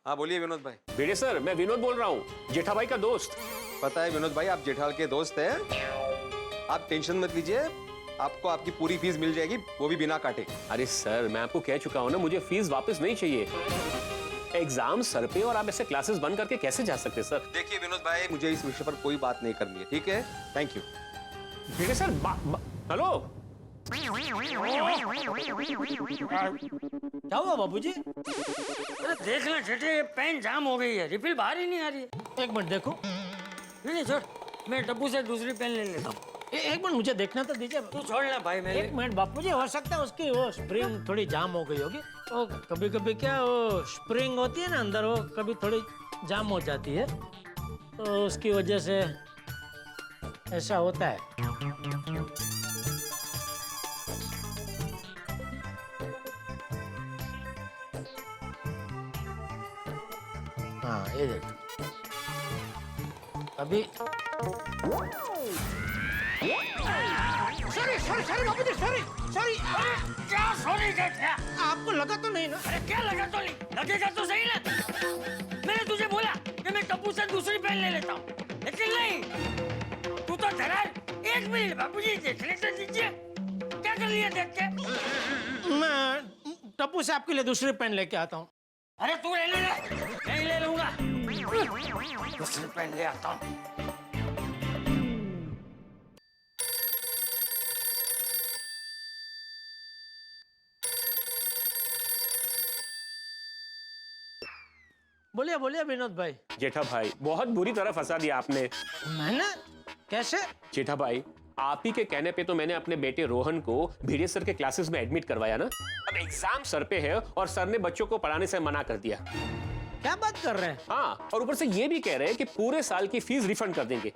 हाँ बोलिए विनोद भाई। भिड़े सर, मैं विनोद बोल रहा हूँ, जेठा भाई का दोस्त। पता है विनोद भाई, आप जेठाल के दोस्त हैं। आप टेंशन मत लीजिए, आपको आपकी पूरी फीस मिल जाएगी, वो भी बिना काटे। अरे सर, मैं आपको कह चुका हूँ ना, मुझे फीस वापस नहीं चाहिए। एग्जाम सर पे और आप ऐसे क्लासेस बंद करके कैसे जा सकते सर? देखिए विनोद भाई, मुझे इस विषय पर कोई बात नहीं करनी है, ठीक है? Thank you. Bhide sir, hello. क्या हुआ बाबूजी? अरे देख ले जेठे, पेन जाम हो गई है, रिफिल बाहर ही नहीं आ रही है। एक मिनट देखो। नहीं छोड़, मैं डब्बू से दूसरी पेन ले लेता हूँ। एक मिनट मुझे देखना तो दीजिए। तू छोड़ ना भाई, मेरे एक मिनट बापूजी, हो सकता है उसकी वो स्प्रिंग थोड़ी जाम हो गई होगी। वो कभी कभी क्या वो स्प्रिंग होती है ना अंदर, वो कभी थोड़ी जाम हो जाती है, तो उसकी वजह से ऐसा होता है। हाँ ये देखो, अभी सॉरी सॉरी सॉरी बाबूजी, सॉरी सॉरी। क्या सॉरी कहते हैं? आपको लगा तो नहीं ना? अरे क्या लगा तो नहीं, लगेगा तो सही ना। मैंने तुझे बोला कि मैं टप्पू से दूसरी पेन ले लेता हूँ, लेकिन नहीं, तू तो धरार। एक मिनट बाबूजी, देखने तो दीजिए, क्या कर लिया देख के? मैं टप्पू से आपके लिए दूसरी पेन लेके आता हूँ। अरे तू ले ले, नहीं ले लूंगा, दूसरी पेन ले आता हूँ। बोलिए बोलिए विनोद भाई। जेठा भाई, बहुत बुरी तरह फंसा दिया आपने। मैंने? कैसे? जेठा भाई, आप ही के कहने पे तो मैंने अपने बेटे रोहन को भिड़े सर के क्लासेस में एडमिट करवाया ना। अब एग्जाम सर पे है और सर ने बच्चों को पढ़ाने से मना कर दिया। क्या बात कर रहे हैं? हाँ, और ऊपर से ये भी कह रहे हैं कि पूरे साल की फीस रिफंड कर देंगे।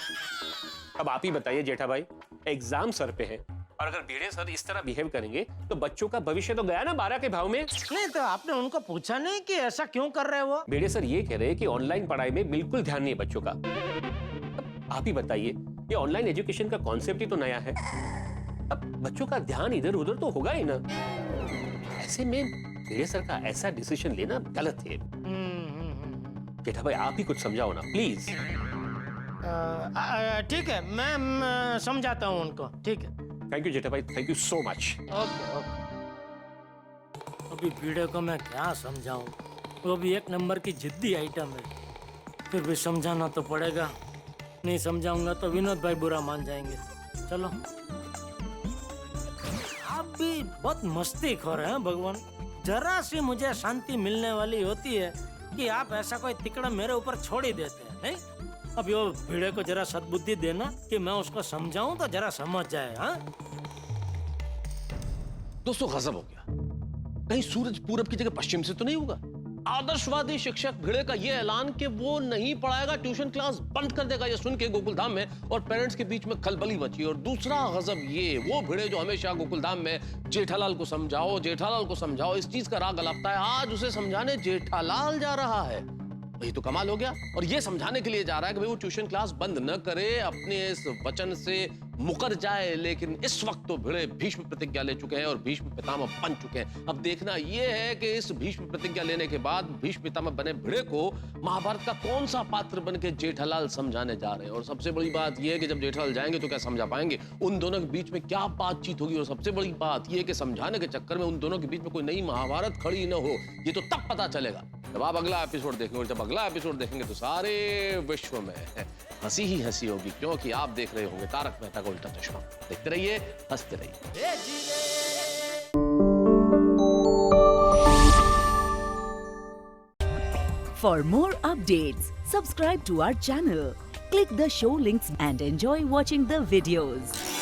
अब आप ही बताइए जेठा भाई, एग्जाम सर पे है और अगर भिड़े सर इस तरह बिहेव करेंगे तो बच्चों का भविष्य तो गया ना 12 के भाव में। नहीं तो आपने उनको पूछा नहीं कि ऐसा क्यों कर रहे हैं वो? भिड़े सर ये कह रहे हैं कि ऑनलाइन पढ़ाई में बिल्कुल ध्यान नहीं है बच्चों का। अब आप ही बताइए, ये ऑनलाइन एजुकेशन का कॉन्सेप्ट ही तो नया है, अब बच्चों का ध्यान इधर उधर तो होगा ही ना। ऐसे में भिड़े सर का ऐसा डिसीजन लेना गलत है। जेठा भाई आप ही कुछ समझाओ ना प्लीज। ठीक है, मैं समझाता हूँ उनको, ठीक है। थैंक यू जेठा भाई, thank you so much. Okay okay. अभी भिड़े को मैं क्या समझाऊं, वो भी एक नंबर की जिद्दी आइटम है, फिर भी समझाना तो पड़ेगा, नहीं समझाऊंगा तो विनोद भाई बुरा मान जाएंगे। चलो, आप भी बहुत मस्ती खो रहे हैं भगवान। जरा सी मुझे शांति मिलने वाली होती है कि आप ऐसा कोई तिकड़ा मेरे ऊपर छोड़ ही देते हैं, नहीं? अब यो भिड़े को जरा सद्बुद्धि देना कि मैं उसको समझाऊं तो जरा समझ जाए। हाँ दोस्तों, गजब हो गया, कहीं सूरज पूरब की जगह पश्चिम से तो नहीं होगा? आदर्शवादी शिक्षक भिड़े का यह ऐलान कि वो नहीं पढ़ाएगा, ट्यूशन क्लास बंद कर देगा, ये सुन के गोकुलधाम में और पेरेंट्स के बीच में खलबली मची। और दूसरा गजब ये, वो भिड़े जो हमेशा गोकुलधाम में जेठालाल को समझाओ, जेठालाल को समझाओ, इस चीज का राग अलापता है, आज उसे समझाने जेठालाल जा रहा है। यही तो कमाल हो गया। और ये समझाने के लिए जा रहा है कि भाई वो ट्यूशन क्लास बंद न करे, अपने इस वचन से मुकर जाए। लेकिन इस वक्त तो भिड़े भीष्म प्रतिज्ञा ले चुके हैं और भीष्म पितामह बन चुके हैं। अब देखना ये है कि इस भीष्म प्रतिज्ञा लेने के बाद भीष्म पितामह बने भिड़े को महाभारत का कौन सा पात्र बन के जेठालाल समझाने जा रहे हैं। और सबसे बड़ी बात यह है कि जब जेठालाल जाएंगे तो क्या समझा पाएंगे, उन दोनों के बीच में क्या बातचीत होगी। और सबसे बड़ी बात यह है कि समझाने के चक्कर में उन दोनों के बीच में कोई नई महाभारत खड़ी न हो, ये तो तब पता चलेगा जब आप अगला एपिसोड देखेंगे और जब अगला एपिसोड देखेंगे तो सारे विश्व में हंसी ही हंसी होगी, क्योंकि आप देख रहे होंगे तारक मेहता का उल्टा चश्मा। देखते रहिए, हंसते रहिए। For more updates, subscribe to our channel, click the show links and enjoy watching the videos.